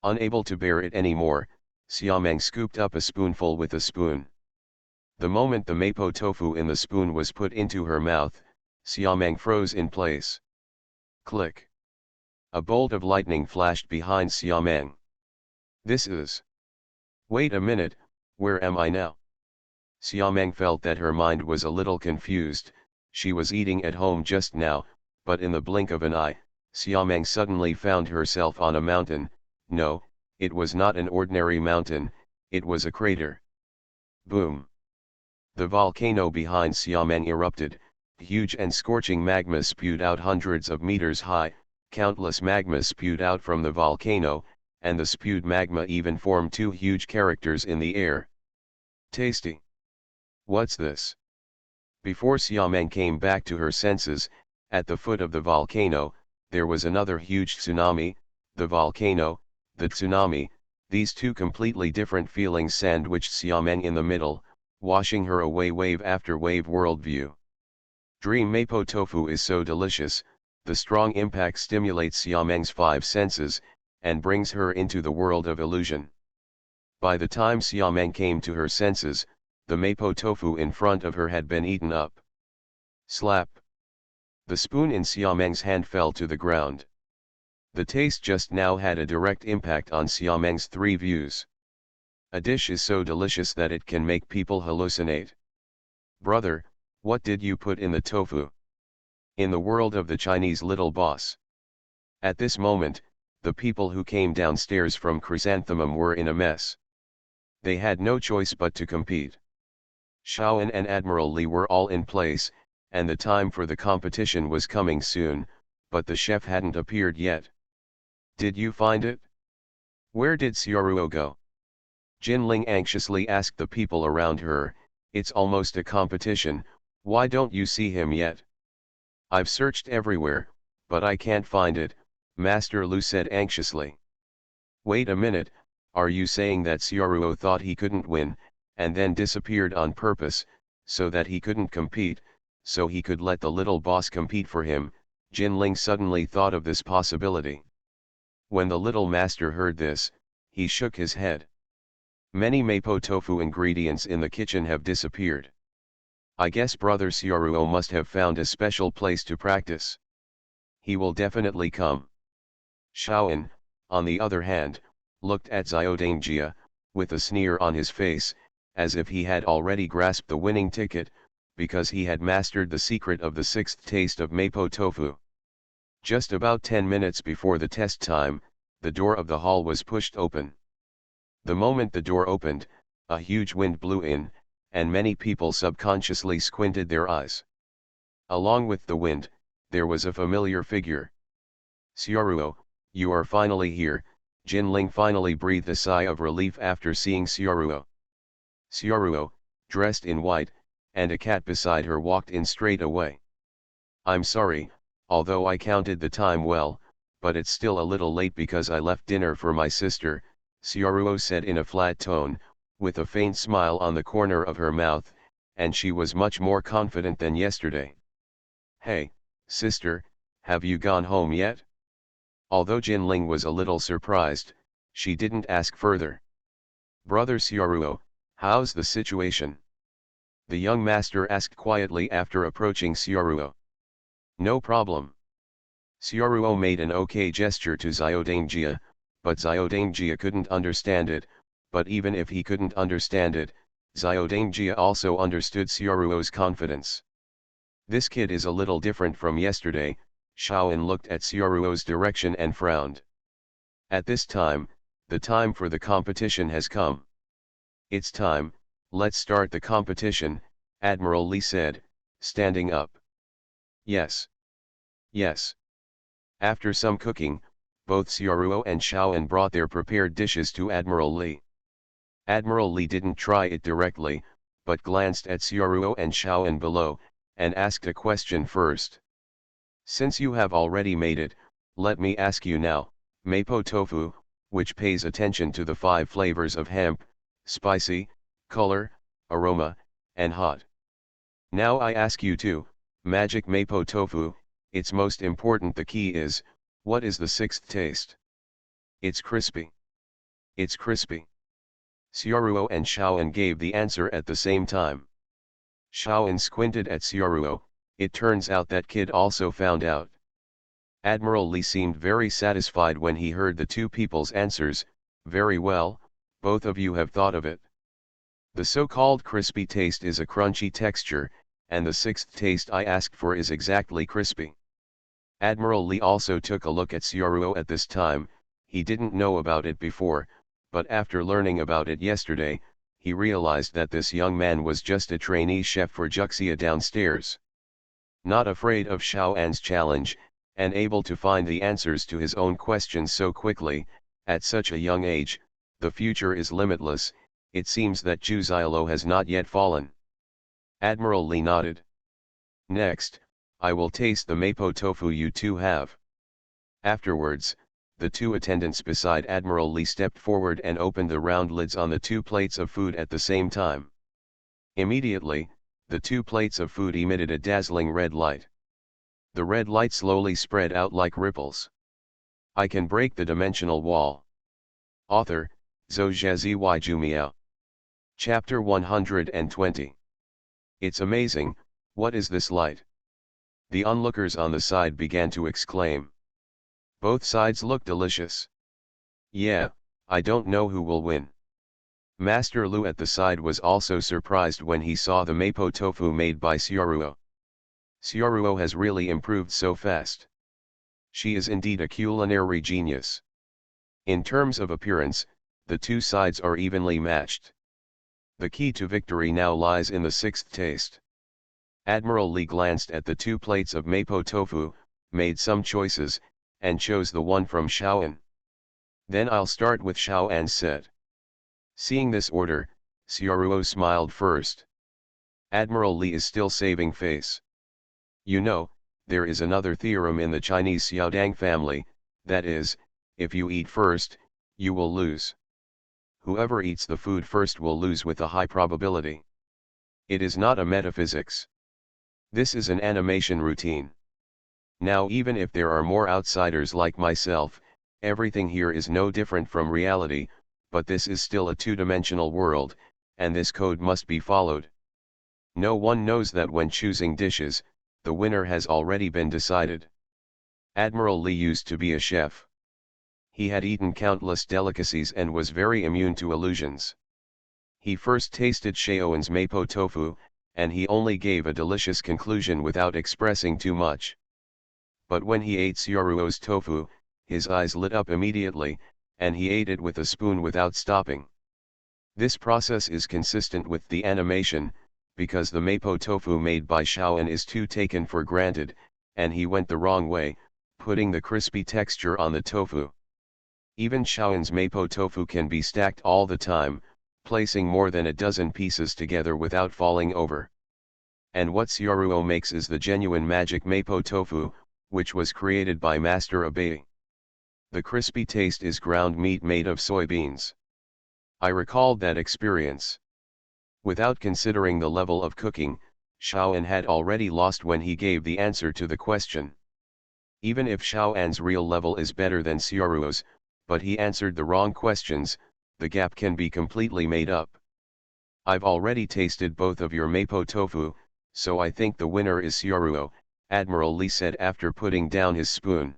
Unable to bear it anymore, Xiaomeng scooped up a spoonful with a spoon. The moment the mapo tofu in the spoon was put into her mouth, Xiaomeng froze in place. Click. A bolt of lightning flashed behind Xiaomeng. This is... Wait a minute, where am I now? Xiaomeng felt that her mind was a little confused. She was eating at home just now, but in the blink of an eye, Xiaomeng suddenly found herself on a mountain. No, it was not an ordinary mountain, it was a crater. Boom. The volcano behind Xiamen erupted, huge and scorching magma spewed out hundreds of meters high, countless magmas spewed out from the volcano, and the spewed magma even formed two huge characters in the air. Tasty. What's this? Before Xiamen came back to her senses, at the foot of the volcano, there was another huge tsunami, the volcano, the tsunami, these two completely different feelings sandwiched Xiamen in the middle, washing her away wave after wave worldview. Dream Mapo tofu is so delicious, the strong impact stimulates Xiamen's five senses, and brings her into the world of illusion. By the time Xiamen came to her senses, the Mapo tofu in front of her had been eaten up. Slap! The spoon in Xiamen's hand fell to the ground. The taste just now had a direct impact on Xiamen's three views. A dish is so delicious that it can make people hallucinate. Brother, what did you put in the tofu? In the world of the Chinese little boss. At this moment, the people who came downstairs from Chrysanthemum were in a mess. They had no choice but to compete. Shaoan and Admiral Li were all in place, and the time for the competition was coming soon, but the chef hadn't appeared yet. Did you find it? Where did Xiaoruo go? Jinling anxiously asked the people around her. It's almost a competition, why don't you see him yet? I've searched everywhere, but I can't find it, Master Lu said anxiously. Wait a minute, are you saying that Xiaoruo thought he couldn't win, and then disappeared on purpose, so that he couldn't compete, so he could let the little boss compete for him? Jinling suddenly thought of this possibility. When the little master heard this, he shook his head. Many Mapo tofu ingredients in the kitchen have disappeared. I guess Brother Xiaoruo must have found a special place to practice. He will definitely come. Shaoan, on the other hand, looked at Xiaodangjia, with a sneer on his face, as if he had already grasped the winning ticket, because he had mastered the secret of the sixth taste of Mapo tofu. Just about 10 minutes before the test time, the door of the hall was pushed open. The moment the door opened, a huge wind blew in, and many people subconsciously squinted their eyes. Along with the wind, there was a familiar figure. Xiaoruo, you are finally here, Jinling finally breathed a sigh of relief after seeing Xiaoruo. Xiaoruo, dressed in white, and a cat beside her walked in straight away. I'm sorry, although I counted the time well, but it's still a little late because I left dinner for my sister, Xiaoruo said in a flat tone, with a faint smile on the corner of her mouth, and she was much more confident than yesterday. Hey, sister, have you gone home yet? Although Jinling was a little surprised, she didn't ask further. Brother Xiaoruo, how's the situation? The young master asked quietly after approaching Xiaoruo. No problem. Xiaoruo made an okay gesture to Xiaodangjia, but Xiaodangjia couldn't understand it, but even if he couldn't understand it, Xiaodangjia also understood Xiaoruo's confidence. This kid is a little different from yesterday, Shaoan looked at Xiaoruo's direction and frowned. At this time, the time for the competition has come. It's time, let's start the competition, Admiral Li said, standing up. Yes. Yes. After some cooking, both Xiaoruo and Shaoan brought their prepared dishes to Admiral Li. Admiral Li didn't try it directly, but glanced at Xiaoruo and Shaoan below, and asked a question first. Since you have already made it, let me ask you now, Mapo tofu, which pays attention to the 5 flavors of hemp, spicy, color, aroma, and hot. Now I ask you too, magic Mapo tofu, its most important the key is, what is the 6th taste? It's crispy. It's crispy. Xiaoruo and Shaoan gave the answer at the same time. Shaoan squinted at Xiaoruo, it turns out that kid also found out. Admiral Li seemed very satisfied when he heard the two people's answers. Very well, both of you have thought of it. The so-called crispy taste is a crunchy texture, and the 6th taste I asked for is exactly crispy. Admiral Li also took a look at Xiaoruo at this time. He didn't know about it before, but after learning about it yesterday, he realized that this young man was just a trainee chef for Juxia downstairs. Not afraid of Xiao An's challenge, and able to find the answers to his own questions so quickly, at such a young age, the future is limitless. It seems that Zhu Xiaoluo has not yet fallen. Admiral Li nodded. Next, I will taste the mapo tofu you two have. Afterwards, the two attendants beside Admiral Li stepped forward and opened the round lids on the two plates of food at the same time. Immediately, the two plates of food emitted a dazzling red light. The red light slowly spread out like ripples. I can break the dimensional wall. Author, Zhou Zhumiao. Chapter 120. It's amazing, what is this light? The onlookers on the side began to exclaim. Both sides look delicious. Yeah, I don't know who will win. Master Lu at the side was also surprised when he saw the mapo tofu made by Xiaoruo. Xiaoruo has really improved so fast. She is indeed a culinary genius. In terms of appearance, the two sides are evenly matched. The key to victory now lies in the sixth taste. Admiral Li glanced at the two plates of mapo tofu, made some choices, and chose the one from Xiaoan. Then I'll start with Xiaoan said. Seeing this order, Xiaoruo smiled first. Admiral Li is still saving face. You know, there is another theorem in the Chinese Xiaodang family, that is, if you eat first, you will lose. Whoever eats the food first will lose with a high probability. It is not a metaphysics. This is an animation routine. Now even if there are more outsiders like myself, everything here is no different from reality, but this is still a two-dimensional world, and this code must be followed. No one knows that when choosing dishes, the winner has already been decided. Admiral Li used to be a chef. He had eaten countless delicacies and was very immune to illusions. He first tasted Xiaoan's mapo tofu, and he only gave a delicious conclusion without expressing too much. But when he ate Xiaoruo's tofu, his eyes lit up immediately, and he ate it with a spoon without stopping. This process is consistent with the animation, because the mapo tofu made by Xiaoan is too taken for granted, and he went the wrong way, putting the crispy texture on the tofu. Even Xiaoan's mapo tofu can be stacked all the time, placing more than a dozen pieces together without falling over. And what Xiaoruo makes is the genuine magic mapo tofu, which was created by Master Abai. The crispy taste is ground meat made of soybeans. I recalled that experience. Without considering the level of cooking, Xiaoan had already lost when he gave the answer to the question. Even if Xiaoan's real level is better than Xiaoruo's, but he answered the wrong questions, the gap can be completely made up. I've already tasted both of your mapo tofu, so I think the winner is Xiaoruo, Admiral Li said after putting down his spoon.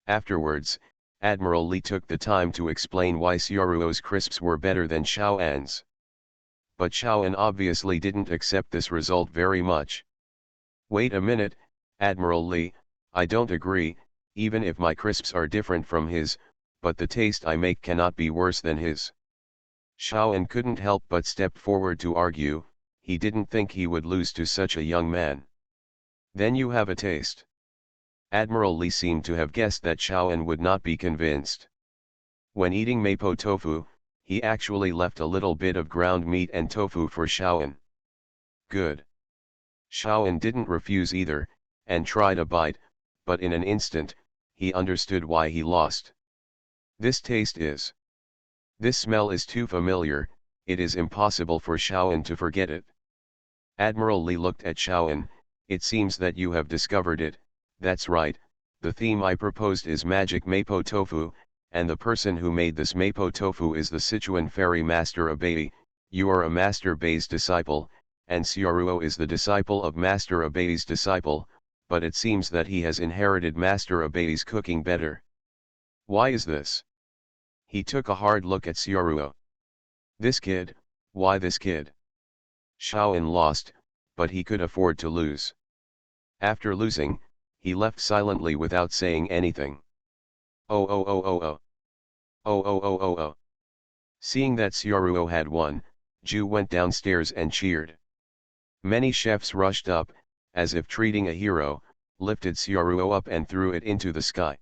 Afterwards, Admiral Li took the time to explain why Xiaoruo's crisps were better than Xiaoan's. But Xiaoan obviously didn't accept this result very much. Wait a minute, Admiral Li, I don't agree, even if my crisps are different from his, but the taste I make cannot be worse than his. Xiaoan couldn't help but step forward to argue, he didn't think he would lose to such a young man. Then you have a taste. Admiral Li seemed to have guessed that Xiaoan would not be convinced. When eating mapo tofu, he actually left a little bit of ground meat and tofu for Xiaoan. Good. Xiaoan didn't refuse either, and tried a bite, but in an instant, he understood why he lost. This taste is. This smell is too familiar, it is impossible for Xiaoan to forget it. Admiral Li looked at Xiaoan, it seems that you have discovered it, that's right, the theme I proposed is magic mapo tofu, and the person who made this mapo tofu is the Sichuan fairy Master Abai. You are a Master Bai's disciple, and Xiaoruo is the disciple of Master Abai's disciple, but it seems that he has inherited Master Abai's cooking better. Why is this? He took a hard look at Xiaoruo. This kid, why this kid? Xiaoan lost, but he could afford to lose. After losing, he left silently without saying anything. Oh oh oh oh oh. Oh oh oh oh oh. Seeing that Xiaoruo had won, Ju went downstairs and cheered. Many chefs rushed up, as if treating a hero, lifted Xiaoruo up and threw it into the sky.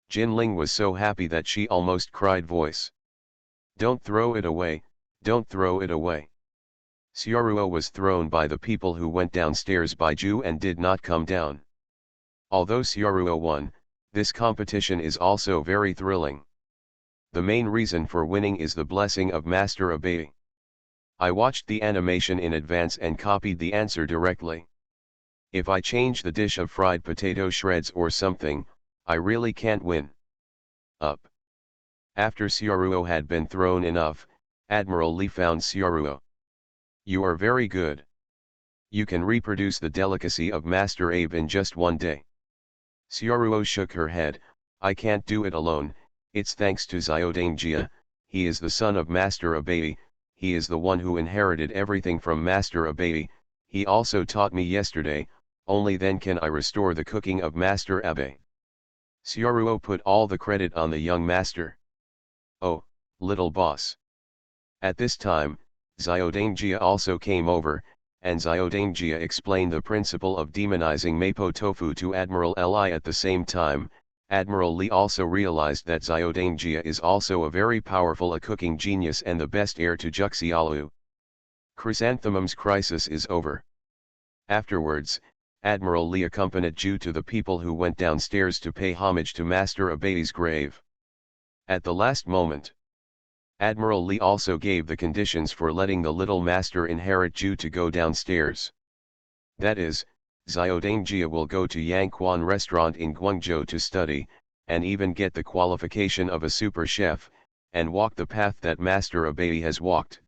Jinling was so happy that she almost cried voice. Don't throw it away, don't throw it away. Xiaoruo was thrown by the people who went downstairs by Ju and did not come down. Although Xiaoruo won, this competition is also very thrilling. The main reason for winning is the blessing of Master Abai. I watched the animation in advance and copied the answer directly. If I change the dish of fried potato shreds or something, I really can't win. Up. After Xiaoruo had been thrown enough, Admiral Li found Xiaoruo. You are very good. You can reproduce the delicacy of Master Abe in just one day. Xiaoruo shook her head. I can't do it alone, it's thanks to Xiaodangjia, he is the son of Master Abai, he is the one who inherited everything from Master Abai, he also taught me yesterday, only then can I restore the cooking of Master Abai. Xiaoruo put all the credit on the young master. Oh, little boss. At this time, Xiaodangjia also came over, and Xiaodangjia explained the principle of demonizing Mapo tofu to Admiral Li at the same time. Admiral Li also realized that Xiaodangjia is also a very powerful a cooking genius and the best heir to Juxialu. Chrysanthemum's crisis is over. Afterwards, Admiral Li accompanied Ju to the people who went downstairs to pay homage to Master Abai's grave. At the last moment, Admiral Li also gave the conditions for letting the little master inherit Ju to go downstairs. That is, Xiaodangjia will go to Yangquan restaurant in Guangzhou to study, and even get the qualification of a super chef, and walk the path that Master Abai has walked.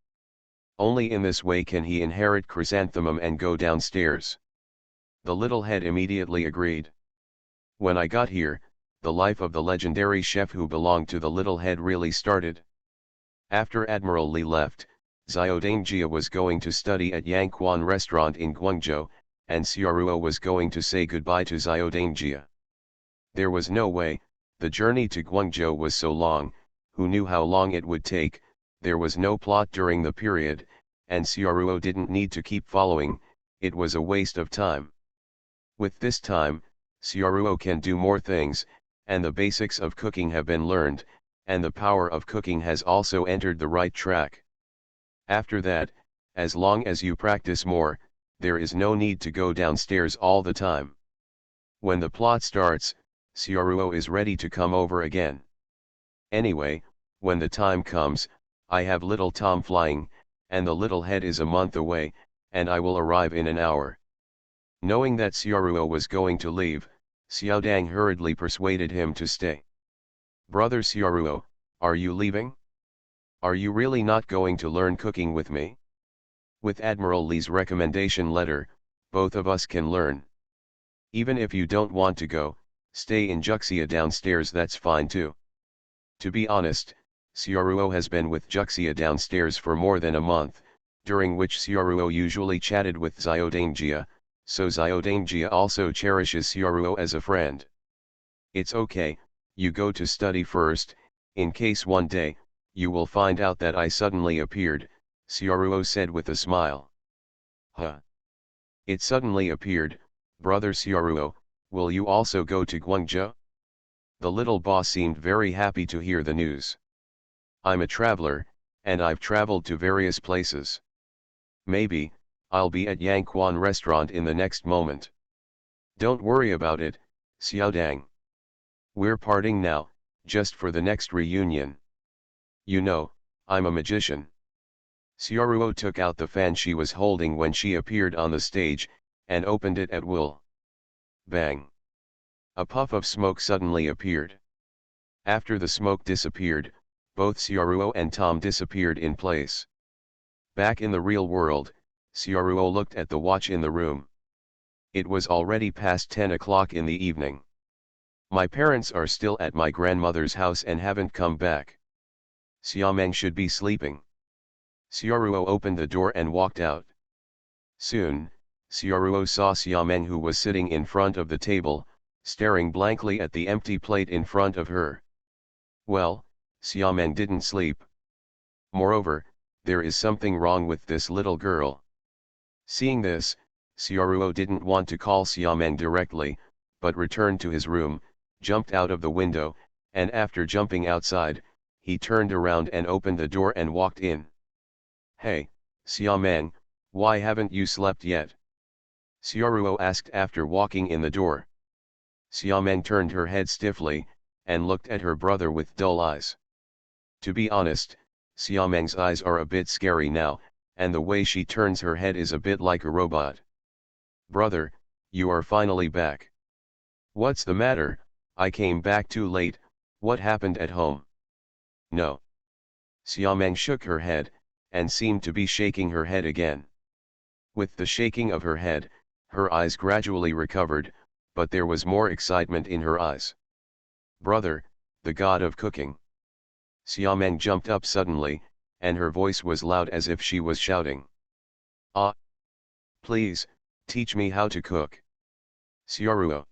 Only in this way can he inherit Chrysanthemum and go downstairs. The little head immediately agreed. When I got here, the life of the legendary chef who belonged to the little head really started. After Admiral Li left, Xiaodangjia was going to study at Yangquan restaurant in Guangzhou, and Xiaoruo was going to say goodbye to Xiaodangjia. There was no way, the journey to Guangzhou was so long, who knew how long it would take, there was no plot during the period, and Xiaoruo didn't need to keep following, it was a waste of time. With this time, Xiaoruo can do more things, and the basics of cooking have been learned, and the power of cooking has also entered the right track. After that, as long as you practice more, there is no need to go downstairs all the time. When the plot starts, Xiaoruo is ready to come over again. Anyway, when the time comes, I have little Tom flying, and the little head is a month away, and I will arrive in an hour. Knowing that Xiaoruo was going to leave, Xiaodang hurriedly persuaded him to stay. Brother Xiaoruo, are you leaving? Are you really not going to learn cooking with me? With Admiral Li's recommendation letter, both of us can learn. Even if you don't want to go, stay in Juxia downstairs, that's fine too. To be honest, Xiaoruo has been with Juxia downstairs for more than a month, during which Xiaoruo usually chatted with Xiaodangjia, so Xiaodangjia also cherishes Xiaoruo as a friend. It's okay, you go to study first, in case one day, you will find out that I suddenly appeared, Xiaoruo said with a smile. Huh? It suddenly appeared, brother Xiaoruo, will you also go to Guangzhou? The little boss seemed very happy to hear the news. I'm a traveler, and I've traveled to various places. Maybe, I'll be at Yangquan restaurant in the next moment. Don't worry about it, Xiaodang. We're parting now, just for the next reunion. You know, I'm a magician. Xiaoruo took out the fan she was holding when she appeared on the stage, and opened it at will. Bang! A puff of smoke suddenly appeared. After the smoke disappeared, both Xiaoruo and Tom disappeared in place. Back in the real world, Xiaoruo looked at the watch in the room. It was already past 10 o'clock in the evening. My parents are still at my grandmother's house and haven't come back. Xiaomeng should be sleeping. Xiaoruo opened the door and walked out. Soon, Xiaoruo saw Xiaomeng, who was sitting in front of the table, staring blankly at the empty plate in front of her. Well, Xiaomeng didn't sleep. Moreover, there is something wrong with this little girl. Seeing this, Xiaoruo didn't want to call Xiaomeng directly, but returned to his room, jumped out of the window, and after jumping outside, he turned around and opened the door and walked in. "Hey, Xiaomeng, why haven't you slept yet?" Xiaoruo asked after walking in the door. Xiaomeng turned her head stiffly, and looked at her brother with dull eyes. To be honest, Xiaomeng's eyes are a bit scary now, and the way she turns her head is a bit like a robot. "Brother, you are finally back. What's the matter? I came back too late, what happened at home?" "No." Xiaomeng shook her head, and seemed to be shaking her head again. With the shaking of her head, her eyes gradually recovered, but there was more excitement in her eyes. "Brother, the god of cooking." Xiaomeng jumped up suddenly, and her voice was loud as if she was shouting. "Ah! Please, teach me how to cook." "Xiaoruo."